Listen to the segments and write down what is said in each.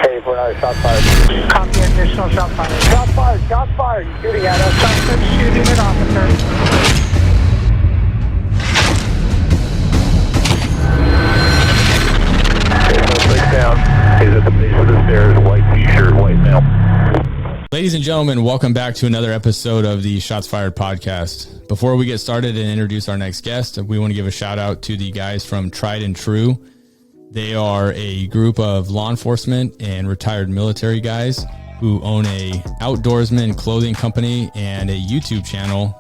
Hey, for another shot fired. Copy, additional shot fired. Shot fired, he's shooting at us. Suspect shooting at officer. Down. He's at the base of the stairs, white t-shirt, white male. Ladies and gentlemen, welcome back to another episode of the Shots Fired podcast. Before we get started and introduce our next guest, we want to give a shout out to the guys from Tried and True. They are a group of law enforcement and retired military guys who own a outdoorsman clothing company and a YouTube channel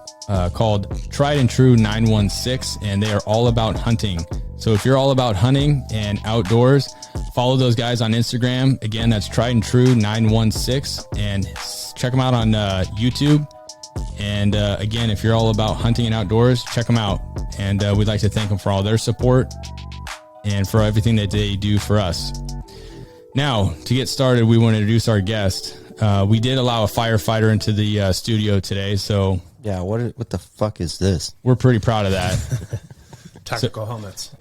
called Tried and True 916, and they are all about hunting. So if you're all about hunting and outdoors, follow those guys on Instagram. Again, that's Tried and True 916, and check them out on YouTube. And again, if you're all about hunting and outdoors, check them out. And we'd like to thank them for all their support and for everything that they do for us. Now, to get started, we want to introduce our guest. We did allow a firefighter into the studio today, so yeah, what the fuck is this? we're pretty proud of that. Tactical helmets.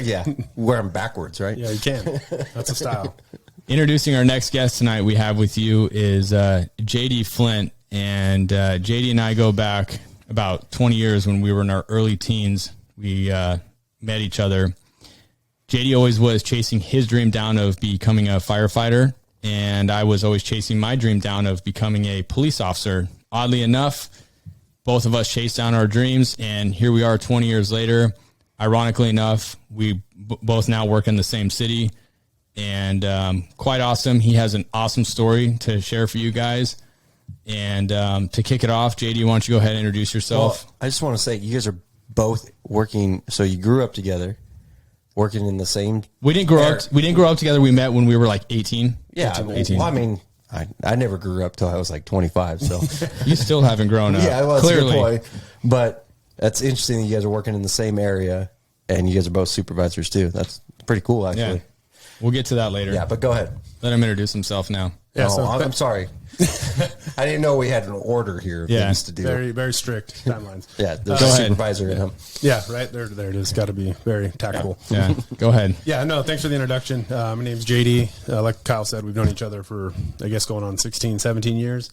Yeah, wear them backwards, right? Yeah, you can. That's a style. Introducing our next guest tonight we have with you is JD Flint. And JD and I go back about 20 years when we were in our early teens. We met each other. JD always was chasing his dream down of becoming a firefighter, and I was always chasing my dream down of becoming a police officer. Oddly enough, both of us chased down our dreams, and here we are 20 years later. Ironically enough, we both now work in the same city, and quite awesome. He has an awesome story to share for you guys. And to kick it off, JD, why don't you go ahead and introduce yourself? Well, I just want to say, you guys are both working, so you grew up together, working in the same... We didn't grow up together. We met when we were like 18. Yeah, 18. Well, I mean, I never grew up till I was like 25, so... You still haven't grown up. Yeah, well, that's clearly. a good point. But that's interesting that you guys are working in the same area, and you guys are both supervisors, too. That's pretty cool, actually. Yeah. We'll get to that later. Yeah, but go ahead. Let him introduce himself now. Yeah, No, I'm sorry. I didn't know we had an order here. Yeah. Things to do. very, very strict timelines. Yeah, there's Go a ahead. supervisor in him. Yeah, right there. There it is. Got to be very tactful. Yeah, go ahead. Yeah, no, thanks for the introduction. My name's JD. Like Kyle said, we've known each other for, I guess, going on 16, 17 years.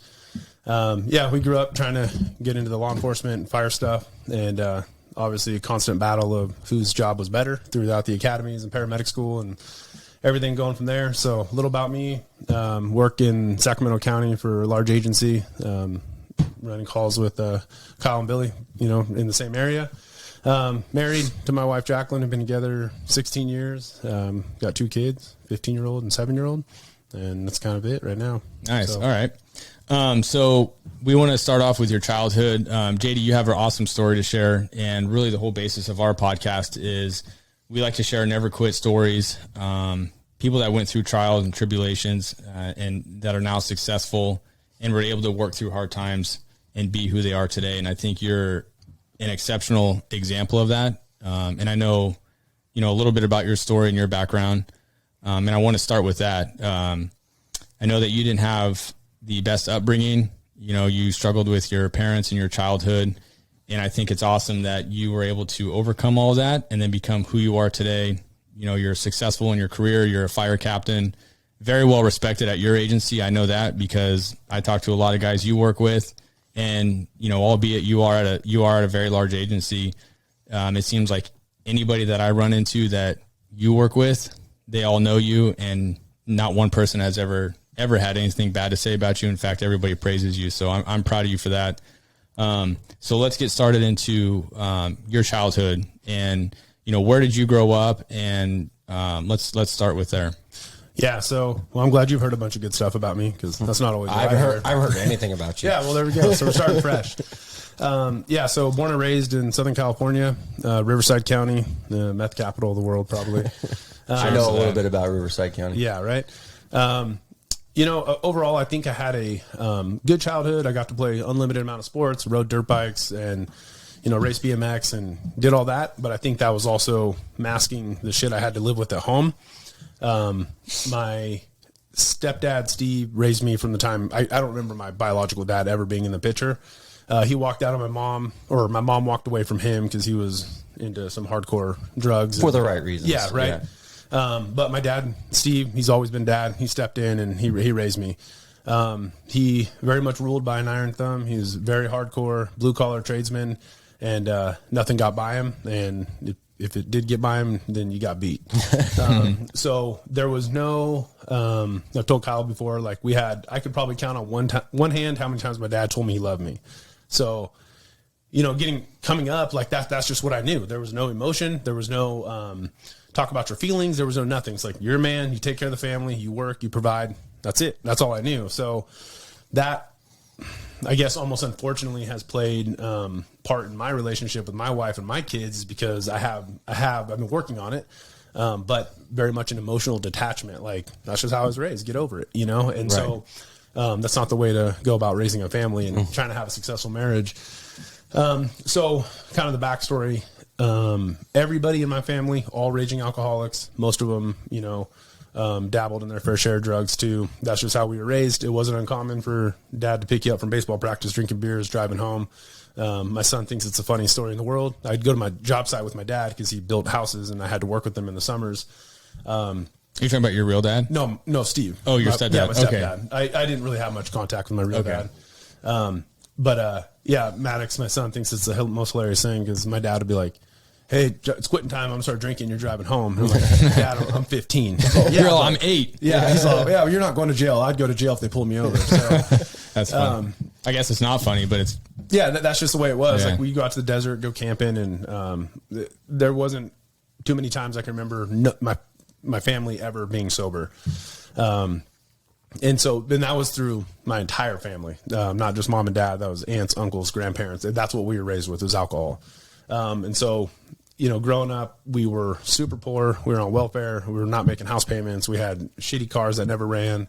Yeah, we grew up trying to get into the law enforcement and fire stuff, and obviously a constant battle of whose job was better throughout the academies and paramedic school and everything going from there. So a little about me, work in Sacramento County for a large agency, running calls with Kyle and Billy, in the same area. Married to my wife, Jacqueline, have been together 16 years. Got 2 kids, 15-year-old and 7-year-old. And that's kind of it right now. Nice. So, All right. So we want to start off with your childhood. JD, you have an awesome story to share. And really the whole basis of our podcast is we like to share never quit stories. People that went through trials and tribulations and that are now successful and were able to work through hard times and be who they are today. And I think you're an exceptional example of that. And I know, a little bit about your story and your background. And I want to start with that. I know that you didn't have the best upbringing. You struggled with your parents in your childhood. And I think it's awesome that you were able to overcome all of that and then become who you are today. You're successful in your career. You're a fire captain, very well respected at your agency. I know that because I talk to a lot of guys you work with, and, albeit you are at a very large agency. It seems like anybody that I run into that you work with, they all know you, and not one person has ever had anything bad to say about you. In fact, everybody praises you. So I'm proud of you for that. So let's get started into your childhood and, where did you grow up? And let's start with there. Yeah, so, I'm glad you've heard a bunch of good stuff about me because that's not always what I haven't heard anything about you. Yeah, well, there we go. So we're starting fresh. Yeah, so born and raised in Southern California, Riverside County, the meth capital of the world, probably. I know a little bit about Riverside County. Yeah, right. Overall, I think I had a good childhood. I got to play unlimited amount of sports, rode dirt bikes, and race BMX and did all that. But I think that was also masking the shit I had to live with at home. My stepdad, Steve, raised me from the time I don't remember my biological dad ever being in the picture. He walked out on my mom walked away from him because he was into some hardcore drugs. For the right reasons. Yeah, right. But my dad, Steve, he's always been dad. He stepped in and he raised me. He very much ruled by an iron thumb. He was very hardcore blue collar tradesman, and nothing got by him. And if it did get by him, then you got beat. So there was no, I've told Kyle before, like I could probably count on one hand how many times my dad told me he loved me. So, coming up like that's just what I knew. There was no emotion. There was no, talk about your feelings. There was no nothing. It's like, you're a man, you take care of the family, you work, you provide. That's it. That's all I knew. So that, I guess, almost unfortunately has played part in my relationship with my wife and my kids, is because I've been working on it, but very much an emotional detachment. Like, that's just how I was raised. Get over it, And right. so that's not the way to go about raising a family and trying to have a successful marriage. So kind of the backstory, everybody in my family, all raging alcoholics, most of them, dabbled in their fair share of drugs too. That's just how we were raised. It wasn't uncommon for dad to pick you up from baseball practice, drinking beers, driving home. My son thinks it's the funniest story in the world. I'd go to my job site with my dad because he built houses and I had to work with him in the summers. You're talking about your real dad? No, Steve. Oh, your stepdad. Yeah, my stepdad. Okay. I didn't really have much contact with my real dad. But Maddox, my son, thinks it's the most hilarious thing because my dad would be like, "Hey, it's quitting time. I'm gonna start drinking. You're driving home." And I'm like, "Dad, I'm 15. Girl, I'm 8. Yeah, he's like, "Yeah, well, you're not going to jail. I'd go to jail if they pulled me over." So, that's funny. I guess it's not funny, but it's that's just the way it was. Yeah. Like, we go out to the desert, go camping, and there wasn't too many times I can remember my family ever being sober. And so then that was through my entire family, not just mom and dad. That was aunts, uncles, grandparents. That's what we were raised with, was alcohol. And so, growing up, we were super poor. We were on welfare. We were not making house payments. We had shitty cars that never ran.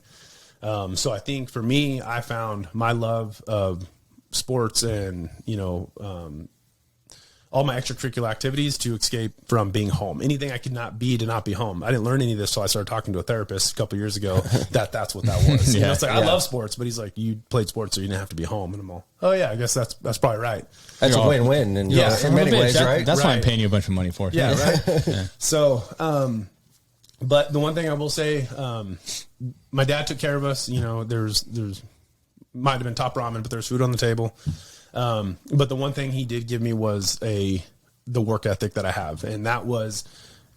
So I think for me, I found my love of sports and, all my extracurricular activities to escape from being home. Anything I could not be to not be home. I didn't learn any of this till I started talking to a therapist a couple of years ago. That's what that was. It's like, I love sports, but he's like, you played sports so you didn't have to be home. And I'm all, oh yeah, I guess that's probably right. That's a win-win. And in many ways, right? That's why I'm paying you a bunch of money for. Yeah, right. Yeah. So, but the one thing I will say, my dad took care of us. There's might have been top ramen, but there's food on the table. But the one thing he did give me was the work ethic that I have. And that was,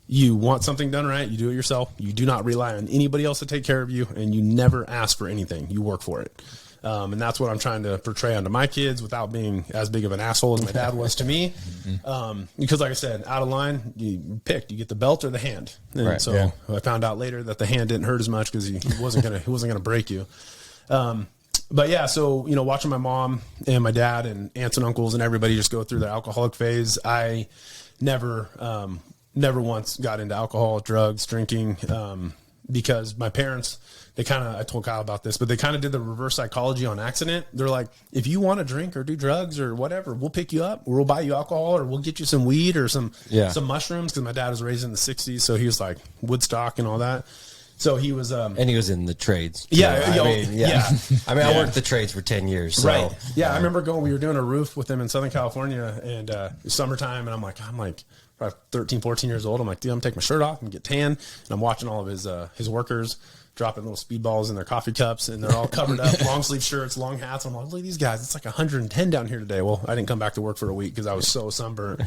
you want something done right, you do it yourself. You do not rely on anybody else to take care of you, and you never ask for anything. You work for it. And that's what I'm trying to portray onto my kids without being as big of an asshole as my dad was to me. Because like I said, out of line, you get the belt or the hand. And right, so I found out later that the hand didn't hurt as much because he wasn't gonna break you. But yeah, so, watching my mom and my dad and aunts and uncles and everybody just go through the alcoholic phase, I never once got into alcohol, drugs, drinking, because my parents, I told Kyle about this, but they kind of did the reverse psychology on accident. They're like, if you want to drink or do drugs or whatever, we'll pick you up, or we'll buy you alcohol, or we'll get you some weed or some mushrooms. Cause my dad was raised in the 60s. So he was like Woodstock and all that. So he was, and he was in the trades. Yeah. I worked the trades for 10 years. So, right. Yeah. I remember we were doing a roof with him in Southern California, and summertime. And I'm like probably 13, 14 years old. I'm like, dude, I'm gonna take my shirt off and get tan. And I'm watching all of his workers dropping little speedballs in their coffee cups, and they're all covered up, long sleeve shirts, long hats. I'm like, look at these guys. It's like 110 down here today. Well, I didn't come back to work for a week because I was so sunburnt.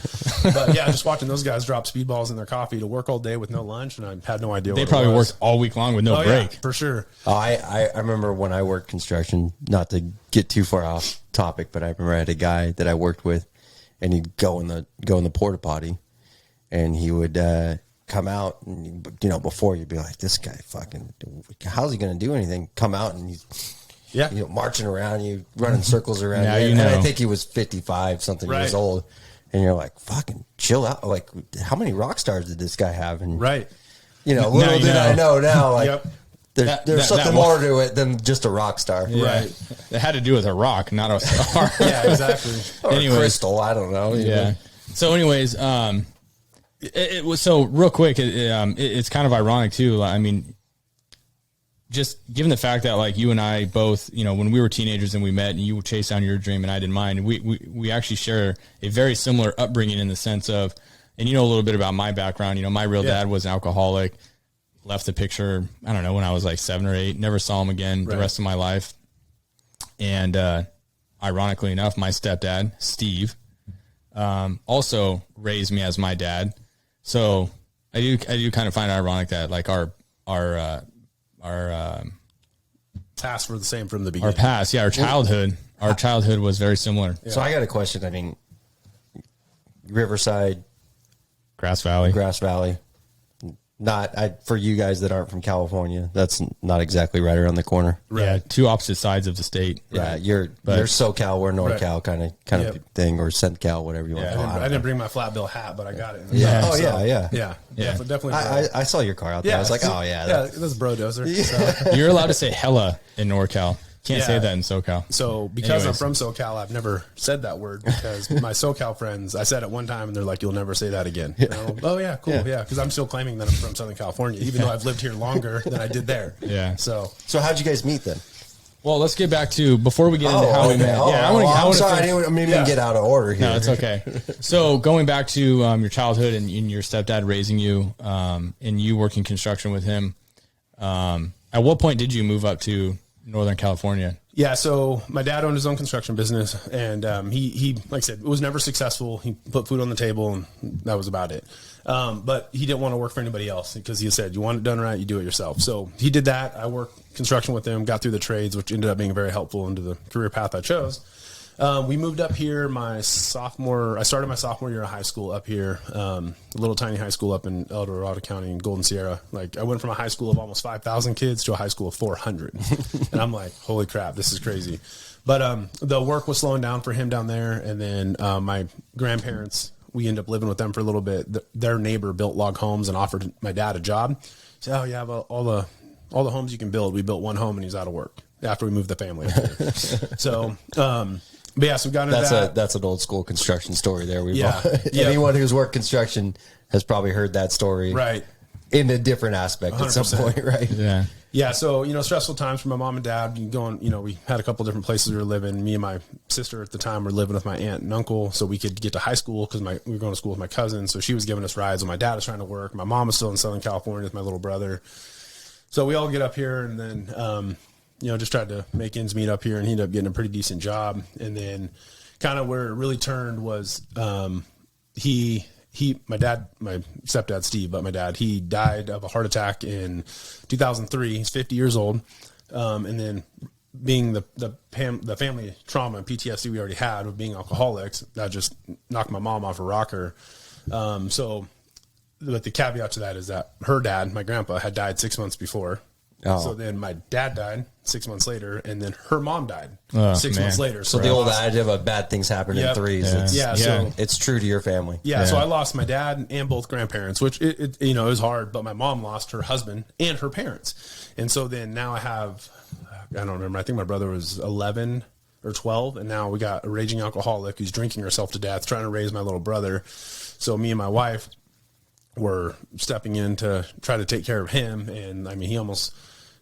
But yeah, just watching those guys drop speedballs in their coffee to work all day with no lunch, and I had no idea. They probably worked all week long with no break. Yeah, for sure. I remember when I worked construction, not to get too far off topic, but I remember I had a guy that I worked with, and he'd go in the porta potty, and he would come out, and before you'd be like, this guy fucking, how's he going to do anything? Come out and he's marching around you, running circles around you. And I think he was 55 something years old, and you're like, fucking chill out. Like, how many rock stars did this guy have? And little did I know now, like there's something more to it than just a rock star. Right. It had to do with a rock, not a star. Yeah, exactly. Or a crystal, I don't know. Yeah. So anyways, it was so real quick. It's kind of ironic too. I mean, just given the fact that like you and I both, when we were teenagers and we met, and you chased down your dream and I did mine, we actually share a very similar upbringing in the sense of, and a little bit about my background. My real dad was an alcoholic. left the picture, I don't know, when I was like 7 or 8, never saw him again the rest of my life. And, ironically enough, my stepdad, Steve, also raised me as my dad. So I do kind of find it ironic that like our Past were the same from the beginning. our past, our childhood was very similar. So I got a question. I mean, Riverside, Grass Valley. For you guys that aren't from California, that's not exactly right around the corner. Yeah, two opposite sides of the state. Yeah, you're SoCal, we're NorCal kind of thing, or CentCal, whatever you want to call it. I didn't bring my flat bill hat, but I got it. Yeah. Oh, So, yeah. Definitely. I saw your car out there. I was like, oh, yeah. That's bro dozer. So. You're allowed to say hella in NorCal. Can't say that in SoCal. So because Anyways. I'm from SoCal, I've never said that word because my SoCal friends, I said it one time and they're like, you'll never say that again. And I'm like, oh yeah, cool. Yeah. Cause I'm still claiming that I'm from Southern California, even though I've lived here longer than I did there. Yeah. So how'd you guys meet then? Well, let's get back to before we get into how we met. I'm sorry. I didn't mean to get out of order here. No, it's okay. So going back to your childhood and your stepdad raising you, and you working construction with him, at what point did you move up to Northern California? yeah, so my dad owned his own construction business and he like I said, it was never successful. He put food on the table and that was about it. But he didn't want to work for anybody else because he said, you want it done right, you do it yourself. So he did that. I worked construction with him, got through the trades, which ended up being very helpful into the career path I chose. We moved up here I started my sophomore year of high school up here, a little tiny high school up in El Dorado County in Golden Sierra. Like I went from a high school of almost 5,000 kids to a high school of 400. And I'm like, holy crap, this is crazy. But the work was slowing down for him down there. And then my grandparents, we ended up living with them for a little bit. Their neighbor built log homes and offered my dad a job. He said, oh yeah, well, all the homes you can build. We built one home and he's out of work after we moved the family up here. So, but yeah, so we got into that. That's an old school construction story there. Yeah. Anyone who's worked construction has probably heard that story. Right. In a different aspect 100%. at some point, right? Yeah. Yeah. So, stressful times for my mom and dad we had a couple different places we were living. Me and my sister at the time were living with my aunt and uncle so we could get to high school because we were going to school with my cousin. So she was giving us rides when my dad was trying to work. My mom was still in Southern California with my little brother. So we all get up here and then, just tried to make ends meet up here and he ended up getting a pretty decent job. And then kind of where it really turned was, my stepdad, Steve, but my dad, he died of a heart attack in 2003. He's 50 years old. And then being the family trauma and PTSD we already had with being alcoholics, that just knocked my mom off her rocker. But the caveat to that is that her dad, my grandpa, had died 6 months before. Oh. So then my dad died 6 months later, and then her mom died 6 months later. So the old adage of bad things happen in threes. So it's true to your family. Yeah, so I lost my dad and both grandparents, which it was hard. But my mom lost her husband and her parents, and so then now I don't remember. I think my brother was 11 or 12, and now we got a raging alcoholic who's drinking herself to death, trying to raise my little brother. So me and my wife were stepping in to try to take care of him, and I mean he almost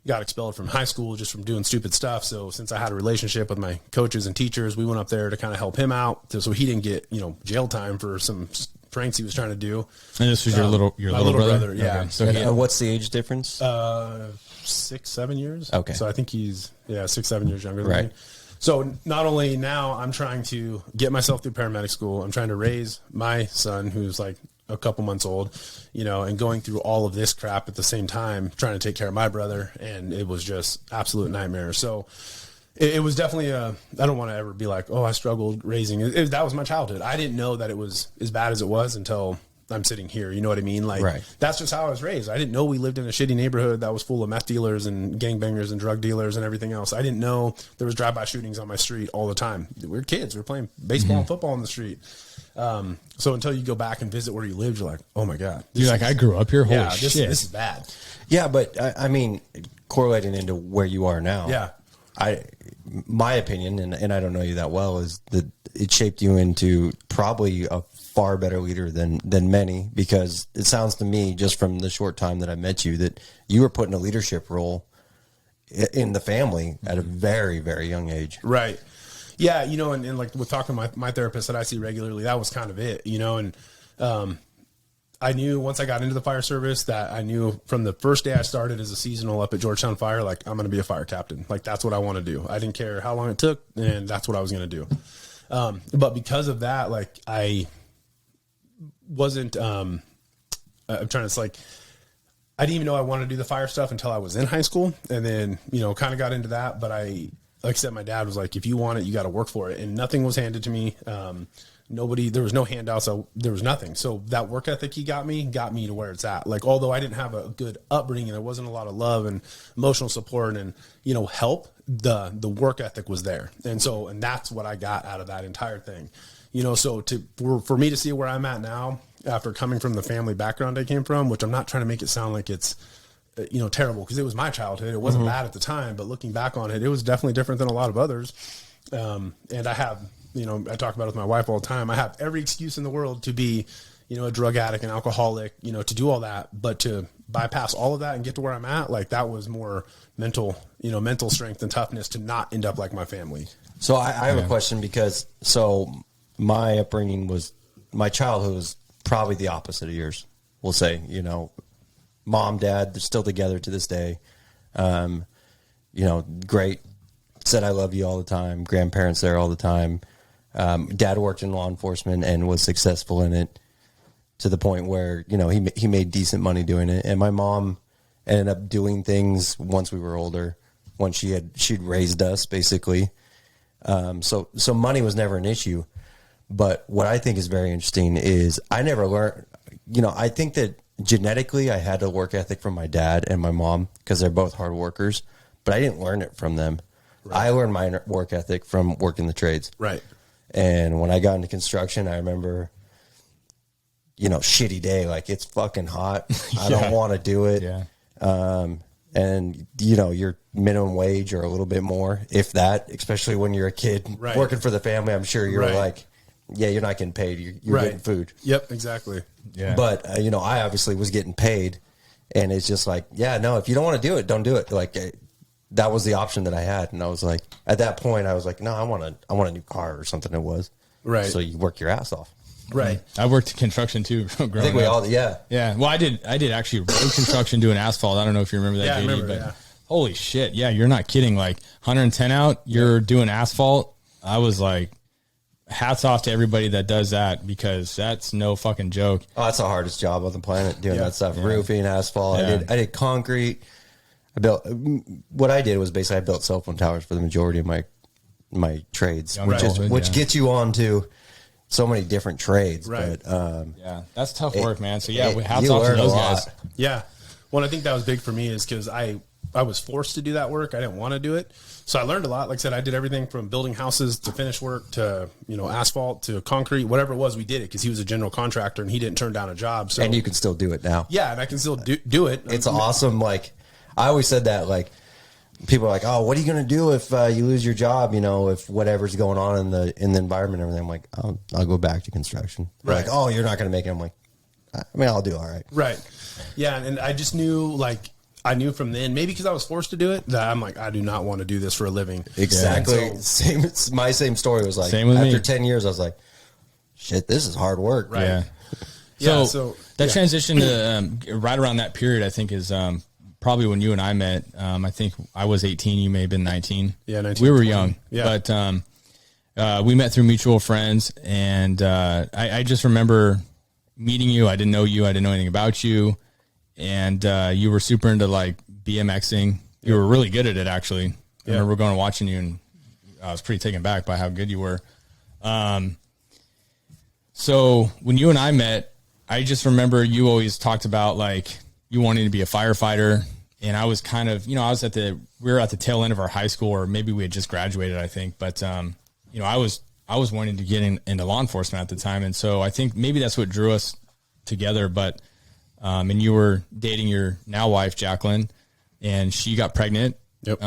got expelled from high school just from doing stupid stuff. So since I had a relationship with my coaches and teachers, we went up there to kind of help him out so he didn't get, jail time for some pranks he was trying to do. And this was your little brother? Yeah. Okay. So and what's the age difference? 6-7 years. Okay. So I think he's 6-7 years younger than me. So not only now I'm trying to get myself through paramedic school, I'm trying to raise my son who's like a couple months old, and going through all of this crap at the same time, trying to take care of my brother. And it was just absolute nightmare. So it was definitely I don't want to ever be like, oh, I struggled raising that was my childhood. I didn't know that it was as bad as it was until I'm sitting here. You know what I mean? Like, That's just how I was raised. I didn't know we lived in a shitty neighborhood that was full of meth dealers and gangbangers and drug dealers and everything else. I didn't know there was drive-by shootings on my street all the time. We were kids. We were playing baseball and football on the street. So until you go back and visit where you lived, you're like, oh my God. You're like, I grew up here. Holy shit. This is bad. Yeah. But I mean, correlating into where you are now. Yeah. My opinion, and I don't know you that well, is that it shaped you into probably a far better leader than many, because it sounds to me, just from the short time that I met you, that you were put in a leadership role in the family at a very, very young age. Right. Yeah. And like with talking to my therapist that I see regularly, that was kind of it, and I knew once I got into the fire service that I knew from the first day I started as a seasonal up at Georgetown Fire, like I'm going to be a fire captain. Like that's what I want to do. I didn't care how long it took, and that's what I was going to do. But because of that, like I wasn't, I'm trying to, it's like, I didn't even know I wanted to do the fire stuff until I was in high school. And then, you know, kind of got into that. But like I said, my dad was like, if you want it, you got to work for it. And nothing was handed to me. There was no handouts. There was nothing. So that work ethic he got me to where it's at. Like, although I didn't have a good upbringing, there wasn't a lot of love and emotional support and, you know, help, the work ethic was there. And that's what I got out of that entire thing, you know, so for me to see where I'm at now after coming from the family background I came from, which I'm not trying to make it sound like it's, you know, terrible, because it was my childhood. It wasn't bad at the time, but looking back on it, it was definitely different than a lot of others. And I have, you know, I talk about it with my wife all the time. I have every excuse in the world to be, you know, a drug addict, an alcoholic, you know, to do all that, but to bypass all of that and get to where I'm at, like that was more mental strength and toughness to not end up like my family. So I have a question, because my upbringing my childhood was probably the opposite of yours. We'll say, you know, mom, dad, they're still together to this day. You know, great, said I love you all the time. Grandparents there all the time. Dad worked in law enforcement and was successful in it to the point where, you know, he made decent money doing it. And my mom ended up doing things once we were older, once she'd raised us basically. So money was never an issue. But what I think is very interesting is I never learned, you know, I think that genetically I had a work ethic from my dad and my mom because they're both hard workers, but I didn't learn it from them. Right. I learned my work ethic from working the trades. Right. And when I got into construction, I remember, you know, shitty day, like it's fucking hot. I don't want to do it. Yeah. And you know, your minimum wage or a little bit more, if that, especially when you're a kid working for the family, I'm sure you're like, yeah, you're not getting paid. You're getting food. Yep, exactly. Yeah. But, you know, I obviously was getting paid, and it's just like, yeah, no, if you don't want to do it, don't do it. Like, that was the option that I had. And I was like, at that point, I was like, no, I want a new car or something. It was. Right. So you work your ass off. Right. I worked construction too. I think we all, yeah. Well, I did actually road construction doing asphalt. I don't know if you remember that, JD, I remember, but holy shit. Yeah. You're not kidding. Like 110 out, you're doing asphalt. I was like, hats off to everybody that does that, because that's no fucking joke. Oh, that's the hardest job on the planet, doing that stuff. Roofing, asphalt. I did concrete. What I did was basically I built cell phone towers for the majority of my trades, which gets you onto so many different trades. Right. But, that's tough work, man. So hats off to those guys. Yeah. Well, I think that was big for me is because I was forced to do that work. I didn't want to do it. So I learned a lot. Like I said, I did everything from building houses to finish work to, you know, asphalt to concrete, whatever it was, we did it because he was a general contractor and he didn't turn down a job. So, and you can still do it now. Yeah. And I can still do it. It's awesome. Like I always said that, like people are like, oh, what are you going to do if you lose your job? You know, if whatever's going on in the environment and everything. I'm like, I'll go back to construction. Right. Like, oh, you're not going to make it. I'm like, I mean, I'll do all right. Right. Yeah. And I just knew I knew from then, maybe because I was forced to do it, that I'm like, I do not want to do this for a living. Exactly. So, my same story was like, after 10 years, I was like, shit, this is hard work. Right. So that transition to right around that period, I think is probably when you and I met. I think I was 18. You may have been 19. Yeah, 19. We were young. Yeah. But we met through mutual friends. And I just remember meeting you. I didn't know you. I didn't know anything about you. And you were super into like BMXing. You were really good at it, actually. I remember going and watching you, and I was pretty taken back by how good you were. So when you and I met, I just remember you always talked about like you wanting to be a firefighter. And I was kind of, you know, we were at the tail end of our high school, or maybe we had just graduated, I think. But, you know, I was wanting to get into law enforcement at the time. And so I think maybe that's what drew us together. But, and you were dating your now wife, Jacqueline, and she got pregnant. Yep.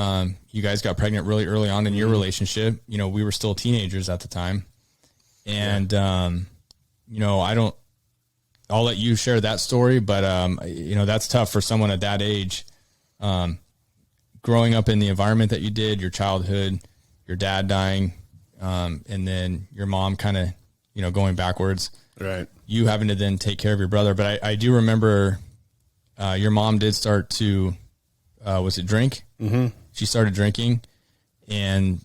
You guys got pregnant really early on in your relationship. You know, we were still teenagers at the time. And, you know, I'll let you share that story, but, you know, that's tough for someone at that age. Growing up in the environment that you did, your childhood, your dad dying, and then your mom kind of, you know, going backwards. Right. you having to then take care of your brother. But I do remember your mom did start to, was it drink? Mm-hmm. She started drinking and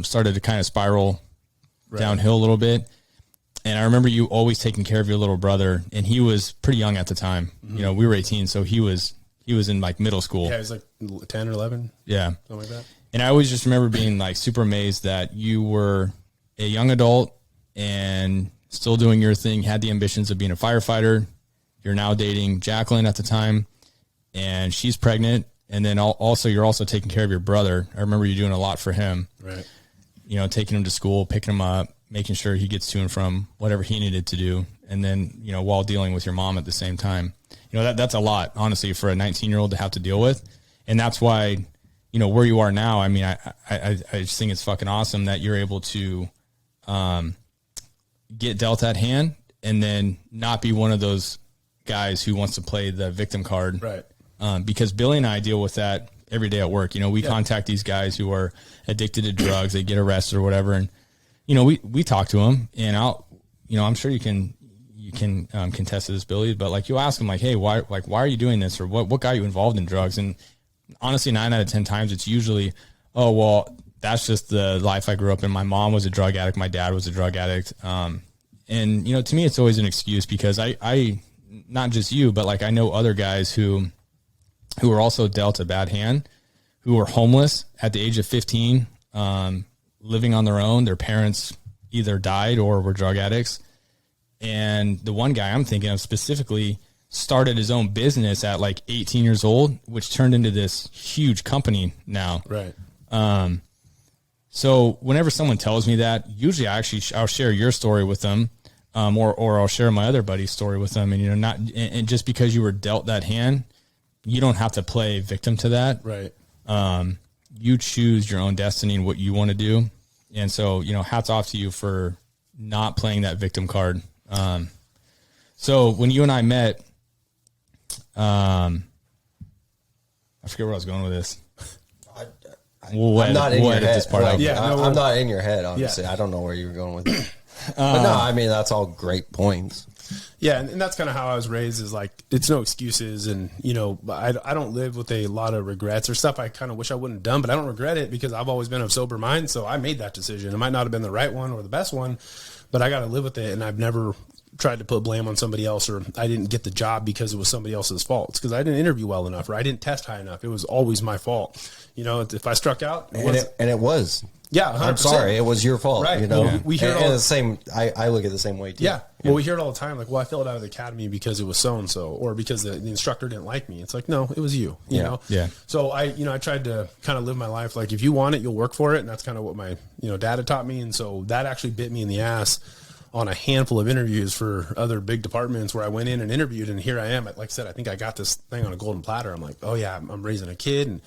started to kind of spiral downhill a little bit. And I remember you always taking care of your little brother, and he was pretty young at the time. Mm-hmm. You know, we were 18, so he was in like middle school. Yeah, he was like 10 or 11. Yeah. Something like that. And I always just remember being like super amazed that you were a young adult and still doing your thing, had the ambitions of being a firefighter. You're now dating Jacqueline at the time, and she's pregnant. And then also, you're also taking care of your brother. I remember you doing a lot for him. Right. You know, taking him to school, picking him up, making sure he gets to and from whatever he needed to do. And then, you know, while dealing with your mom at the same time, you know, that's a lot, honestly, for a 19-year-old to have to deal with. And that's why, you know, where you are now, I mean, I just think it's fucking awesome that you're able to get dealt that hand and then not be one of those guys who wants to play the victim card. Right. Because Billy and I deal with that every day at work. You know, we contact these guys who are addicted to drugs, they get arrested or whatever. And, you know, we talk to them, and I'm sure you can contest to this, Billy, but like you ask them like, hey, why are you doing this? Or what got you involved in drugs? And honestly, 9 out of 10 times it's usually, oh, well, that's just the life I grew up in. My mom was a drug addict. My dad was a drug addict. And, you know, to me, it's always an excuse because I not just you, but like I know other guys who are also dealt a bad hand, who were homeless at the age of 15, living on their own. Their parents either died or were drug addicts. And the one guy I'm thinking of specifically started his own business at like 18 years old, which turned into this huge company now. Right. So whenever someone tells me that, usually I'll share your story with them, or I'll share my other buddy's story with them. And, you know, and just because you were dealt that hand, you don't have to play victim to that. Right. You choose your own destiny and what you want to do. And so, you know, hats off to you for not playing that victim card. So when you and I met, I forget where I was going with this. I'm not in your head. This part out. Yeah, I'm not in your head, honestly. Yeah. I don't know where you were going with it. But no, I mean, that's all great points. Yeah, and that's kind of how I was raised, is like, it's no excuses. And, you know, I don't live with a lot of regrets or stuff I kind of wish I wouldn't have done, but I don't regret it because I've always been of sober mind. So I made that decision. It might not have been the right one or the best one, but I got to live with it. And I've never tried to put blame on somebody else, or I didn't get the job because it was somebody else's fault. It's because I didn't interview well enough, or I didn't test high enough. It was always my fault. You know, if I struck out, it was. Yeah, 100%. I'm sorry, it was your fault. Right. You know, well, we hear and the same. I look at it the same way too. Yeah. Well, we hear it all the time. Like, well, I failed out of the academy because it was so and so, or because the instructor didn't like me. It's like, no, it was you. You know. Yeah. So I tried to kind of live my life like, if you want it, you'll work for it, and that's kind of what my dad had taught me, and so that actually bit me in the ass on a handful of interviews for other big departments where I went in and interviewed, and here I am. Like I said, I think I got this thing on a golden platter. I'm like, oh yeah, I'm raising a kid, and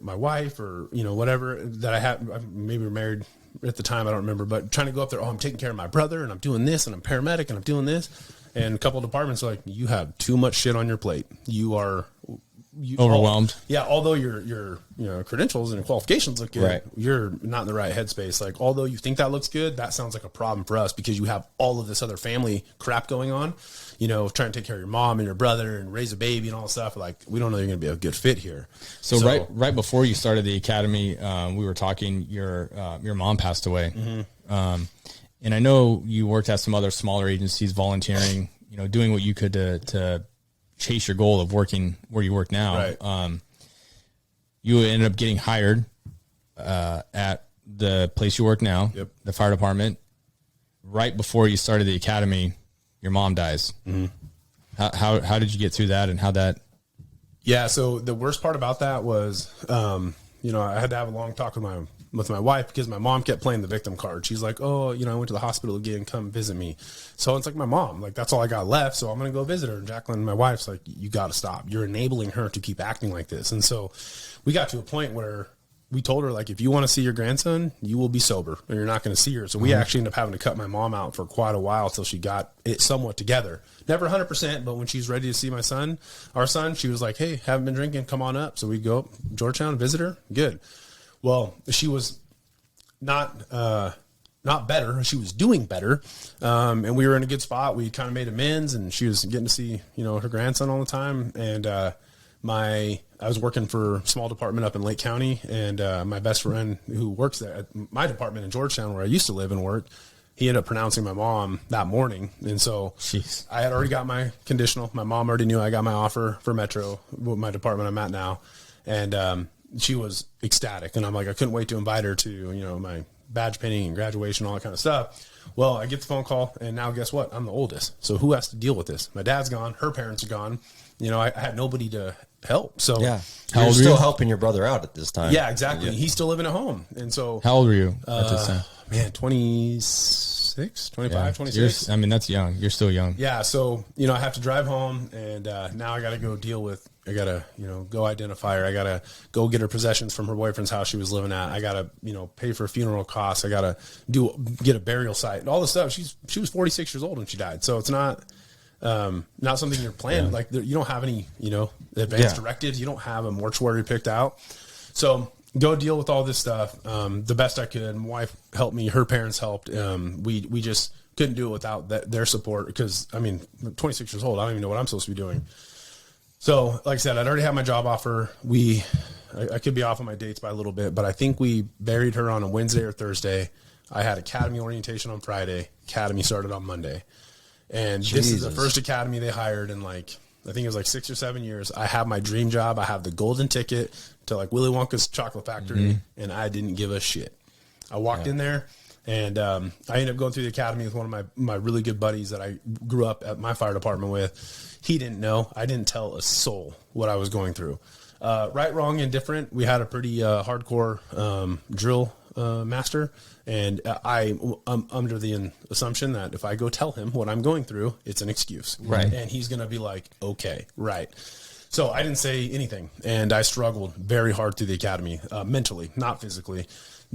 my wife, or whatever that I have. Maybe we're married at the time, I don't remember, but trying to go up there. Oh, I'm taking care of my brother, and I'm doing this, and I'm paramedic, and I'm doing this. And a couple of departments are like, you have too much shit on your plate. You are overwhelmed. Although your credentials and qualifications look good, right, you're not in the right headspace. Like, although you think that looks good, that sounds like a problem for us because you have all of this other family crap going on. Trying to take care of your mom and your brother and raise a baby and all that stuff. Like, we don't know you're going to be a good fit here. So right before you started the academy, we were talking. Your mom passed away, and I know you worked at some other smaller agencies, volunteering. Doing what you could to chase your goal of working where you work now. Right. You ended up getting hired at the place you work now, yep, the fire department. Right before you started the academy, your mom dies. Mm-hmm. How did you get through that, and how that? Yeah. So the worst part about that was, I had to have a long talk with my wife because my mom kept playing the victim card. She's like, oh, I went to the hospital again, come visit me. So it's like, my mom, like, that's all I got left. So I'm going to go visit her. And Jacqueline, my wife's like, you got to stop. You're enabling her to keep acting like this. And so we got to a point where we told her, like, if you want to see your grandson, you will be sober, or you're not going to see her. So we actually ended up having to cut my mom out for quite a while till she got it somewhat together. Never 100%, but when she's ready to see our son, she was like, hey, haven't been drinking, come on up. So we'd go up Georgetown, visit her. Good. Well, she was not not better. She was doing better. And we were in a good spot. We kind of made amends, and she was getting to see, her grandson all the time. And, I was working for a small department up in Lake County, and, my best friend who works there at my department in Georgetown, where I used to live and work, he ended up pronouncing my mom that morning. And so Jeez. I had already got my conditional. My mom already knew I got my offer for Metro, my department I'm at now. And, she was ecstatic, and I'm like, I couldn't wait to invite her to, my badge pinning and graduation, all that kind of stuff. Well, I get the phone call, and now guess what? I'm the oldest. So who has to deal with this? My dad's gone. Her parents are gone. I had nobody to help. So Yeah. How You're old were still you? helping your brother out at this time. yeah, exactly. He's still living at home. And so, How old were you at this time? man, 26, 25, 26. That's young. You're still young. Yeah. So, I have to drive home, and now I got to go I got to, go identify her. I got to go get her possessions from her boyfriend's house she was living at. I got to, pay for funeral costs. I got to get a burial site and all this stuff. She was 46 years old when she died. So it's not something you're planning. Like you don't have any, advanced directives. You don't have a mortuary picked out. So go deal with all this stuff. The best I could. My wife helped me. Her parents helped. We just couldn't do it without their support, because I'm 26 years old. I don't even know what I'm supposed to be doing. So, like I said, I'd already had my job offer. I could be off on my dates by a little bit, but I think we buried her on a Wednesday or Thursday. I had academy orientation on Friday. Academy started on Monday. And this is the first academy they hired in I think it was 6 or 7 years. I have my dream job. I have the golden ticket to Willy Wonka's chocolate factory, and I didn't give a shit. I walked in there, and I ended up going through the academy with one of my really good buddies that I grew up at my fire department with. He didn't know. I didn't tell a soul what I was going through. Right, wrong, indifferent. We had a pretty hardcore drill master, and I'm under the assumption that if I go tell him what I'm going through, it's an excuse. Right. And he's going to be like, okay, right. So I didn't say anything, and I struggled very hard through the academy, mentally, not physically.